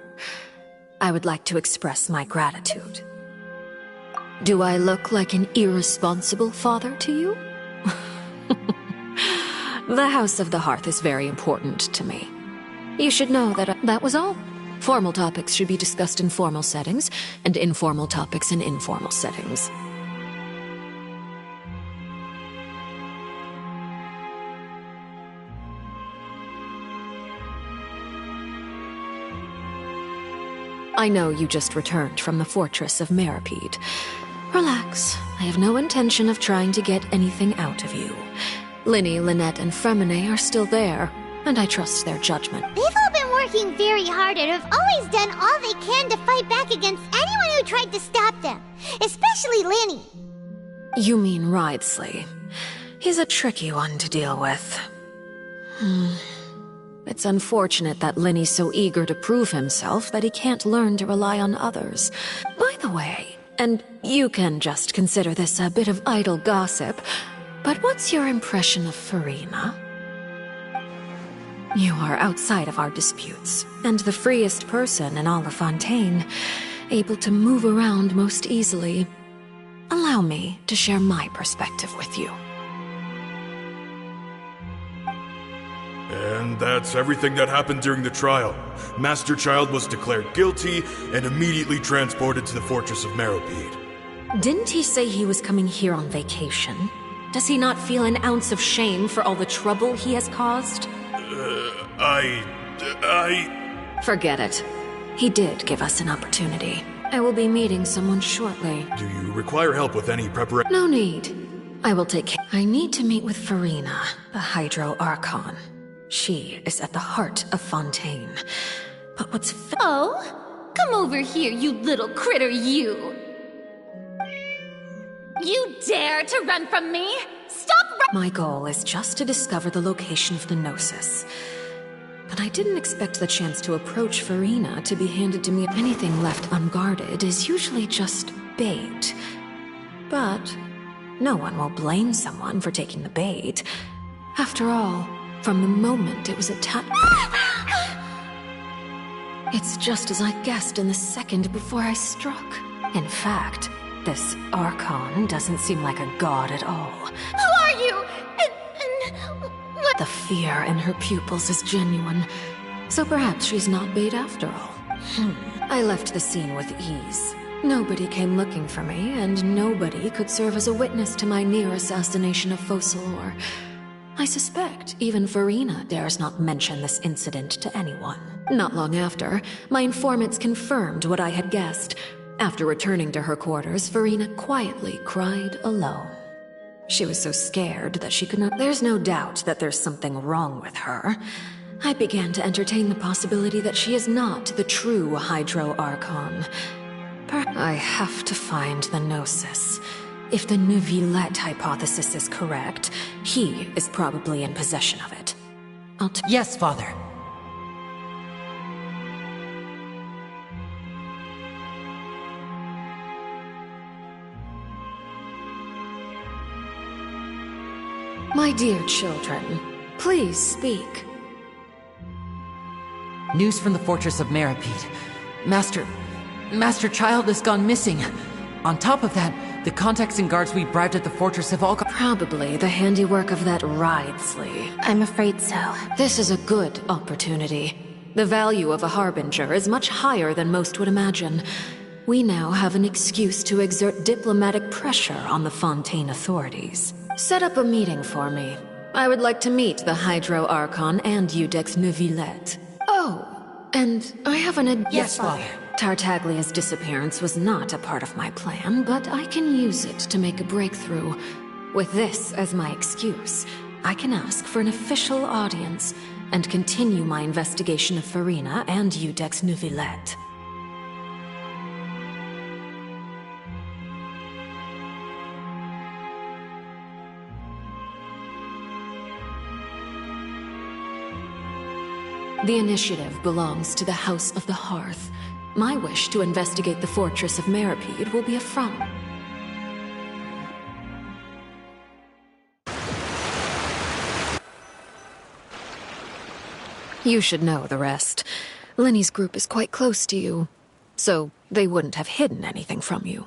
I would like to express my gratitude. Do I look like an irresponsible father to you? The House of the Hearth is very important to me. You should know that that was all. Formal topics should be discussed in formal settings, and informal topics in informal settings. I know you just returned from the fortress of Meripede. Relax. I have no intention of trying to get anything out of you. Linny, Lynette, and Fremine are still there, and I trust their judgment. They've all been working very hard and have always done all they can to fight back against anyone who tried to stop them. Especially Linny. You mean Wriothesley. He's a tricky one to deal with. It's unfortunate that Linny's so eager to prove himself that he can't learn to rely on others. By the way, and you can just consider this a bit of idle gossip, but what's your impression of Farina? You are outside of our disputes, and the freest person in all of Fontaine, able to move around most easily. Allow me to share my perspective with you. And that's everything that happened during the trial. Master Child was declared guilty and immediately transported to the Fortress of Meripede. Didn't he say he was coming here on vacation? Does he not feel an ounce of shame for all the trouble he has caused? Forget it. He did give us an opportunity. I will be meeting someone shortly. Do you require help with any preparation? No need. I will take care. I need to meet with Farina, the Hydro Archon. She is at the heart of Fontaine. But what's Oh? Come over here, you little critter, you! You dare to run from me? Stop running! My goal is just to discover the location of the Gnosis. But I didn't expect the chance to approach Farina to be handed to me. Anything left unguarded is usually just bait. But no one will blame someone for taking the bait. After all, from the moment it was attached... It's just as I guessed in the second before I struck. In fact, this Archon doesn't seem like a god at all. Who are you? What? The fear in her pupils is genuine. So perhaps she's not bait after all. I left the scene with ease. Nobody came looking for me, and nobody could serve as a witness to my near assassination of Focalor. I suspect even Farina dares not mention this incident to anyone. Not long after, my informants confirmed what I had guessed. After returning to her quarters, Farina quietly cried alone. She was so scared that she could not... There's no doubt that there's something wrong with her. I began to entertain the possibility that she is not the true Hydro Archon. I have to find the Gnosis. If the Neuvillette hypothesis is correct, he is probably in possession of it. Yes, Father. My dear children, please speak. News from the fortress of Meripede. Master Child has gone missing. On top of that, the contacts and guards we bribed at the fortress have all gone... Probably the handiwork of that Ridesley. I'm afraid so. This is a good opportunity. The value of a Harbinger is much higher than most would imagine. We now have an excuse to exert diplomatic pressure on the Fontaine authorities. Set up a meeting for me. I would like to meet the Hydro Archon and Iudex Neuvillette. Oh, and I have an... Yes, Father. Tartaglia's disappearance was not a part of my plan, but I can use it to make a breakthrough. With this as my excuse, I can ask for an official audience and continue my investigation of Farina and Iudex Neuvillette. The initiative belongs to the House of the Hearth. My wish to investigate the fortress of Meripede will be a front. You should know the rest. Lenny's group is quite close to you, so they wouldn't have hidden anything from you.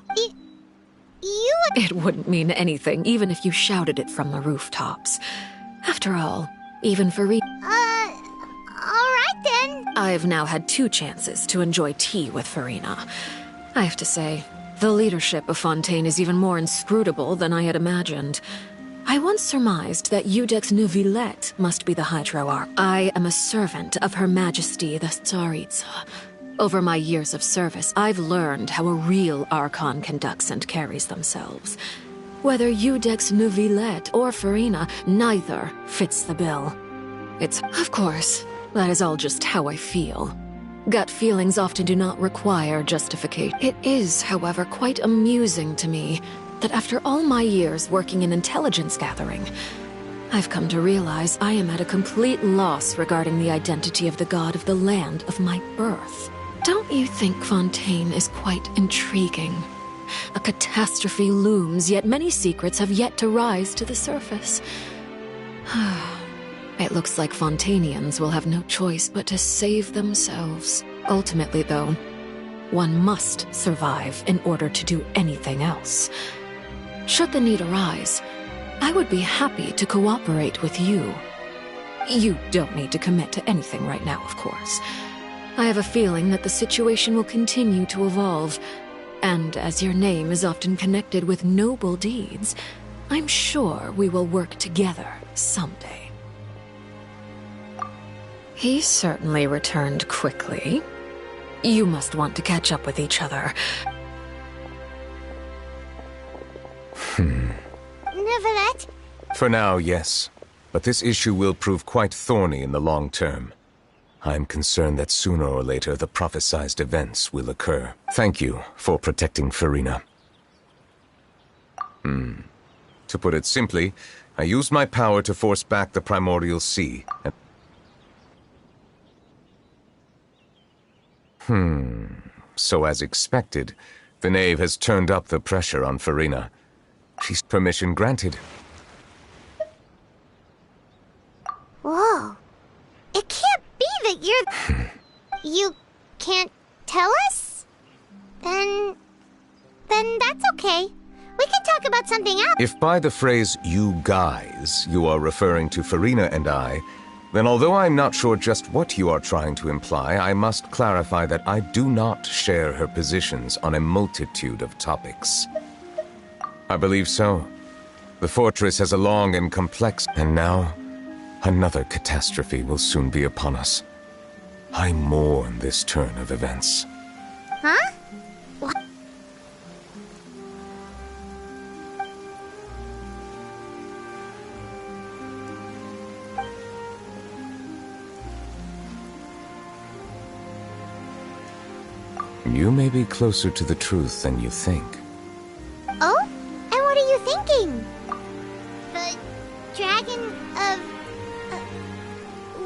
It wouldn't mean anything, even if you shouted it from the rooftops. After all, even for Alright then. I've now had 2 chances to enjoy tea with Farina. I have to say, the leadership of Fontaine is even more inscrutable than I had imagined. I once surmised that Iudex Neuvillette must be the Hydro Archon. I am a servant of Her Majesty the Tsaritsa. Over my years of service, I've learned how a real Archon conducts and carries themselves. Whether Iudex Neuvillette or Farina, neither fits the bill. Of course, that is all just how I feel. Gut feelings often do not require justification. It is, however, quite amusing to me that after all my years working in intelligence gathering, I've come to realize I am at a complete loss regarding the identity of the god of the land of my birth. Don't you think Fontaine is quite intriguing? A catastrophe looms, yet many secrets have yet to rise to the surface. It looks like Fontainians will have no choice but to save themselves. Ultimately, though, one must survive in order to do anything else. Should the need arise, I would be happy to cooperate with you. You don't need to commit to anything right now, of course. I have a feeling that the situation will continue to evolve, and as your name is often connected with noble deeds, I'm sure we will work together someday. He certainly returned quickly. You must want to catch up with each other. Neuvillette? For now, yes. But this issue will prove quite thorny in the long term. I'm concerned that sooner or later the prophesized events will occur. Thank you for protecting Farina. To put it simply, I used my power to force back the primordial sea. So as expected, the knave has turned up the pressure on Farina. She's permission granted. Whoa. It can't be that you're... You can't tell us? Then that's okay. We can talk about something else. If by the phrase, you guys, you are referring to Farina and I, then although I'm not sure just what you are trying to imply, I must clarify that I do not share her positions on a multitude of topics. I believe so. The fortress has a long and complex... And now, another catastrophe will soon be upon us. I mourn this turn of events. Huh? What? You may be closer to the truth than you think. Oh? And what are you thinking? The dragon of...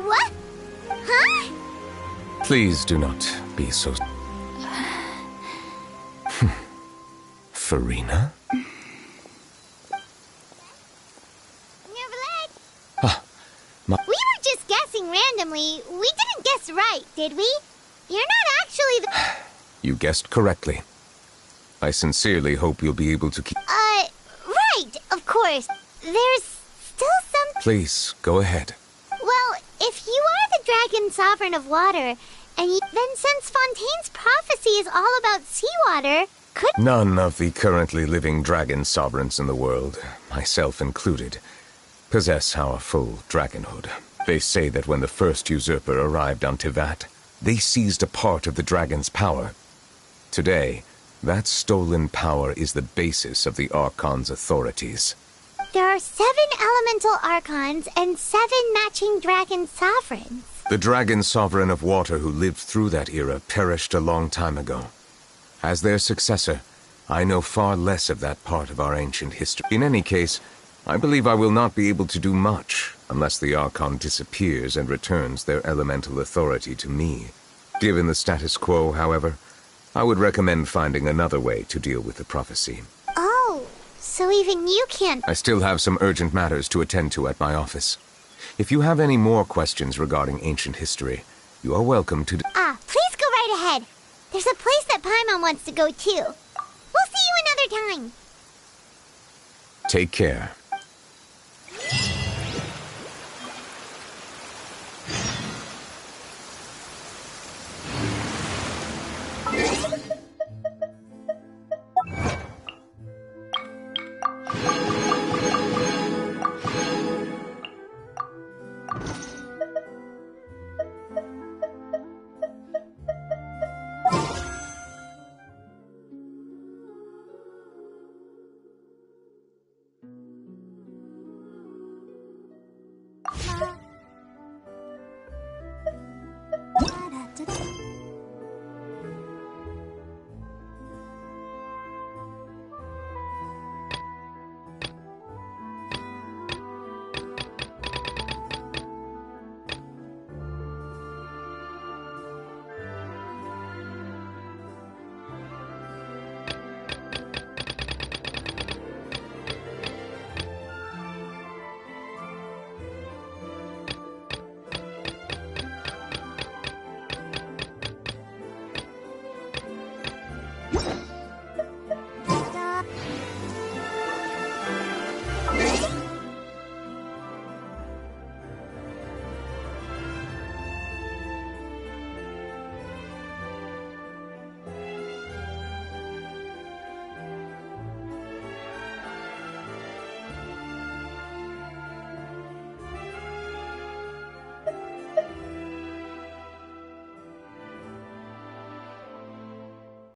what? Huh? Please do not be so... Farina? We were just guessing randomly. We didn't guess right, did we? You're not actually the... You guessed correctly. I sincerely hope you'll be able to keep... Right, of course. There's still some... Please, go ahead. Well, if you are the dragon sovereign of water, then since Fontaine's prophecy is all about seawater, could... None of the currently living dragon sovereigns in the world, myself included, possess our full dragonhood. They say that when the first usurper arrived on Tivat, they seized a part of the dragon's power. Today, that stolen power is the basis of the Archon's authorities. There are 7 elemental archons and 7 matching dragon sovereigns. The dragon sovereign of water who lived through that era perished a long time ago. As their successor, I know far less of that part of our ancient history. In any case, I believe I will not be able to do much unless the Archon disappears and returns their elemental authority to me. Given the status quo, however, I would recommend finding another way to deal with the prophecy. Oh, so even you can't... I still have some urgent matters to attend to at my office. If you have any more questions regarding ancient history, you are welcome to... Please go right ahead. There's a place that Paimon wants to go too. We'll see you another time. Take care. You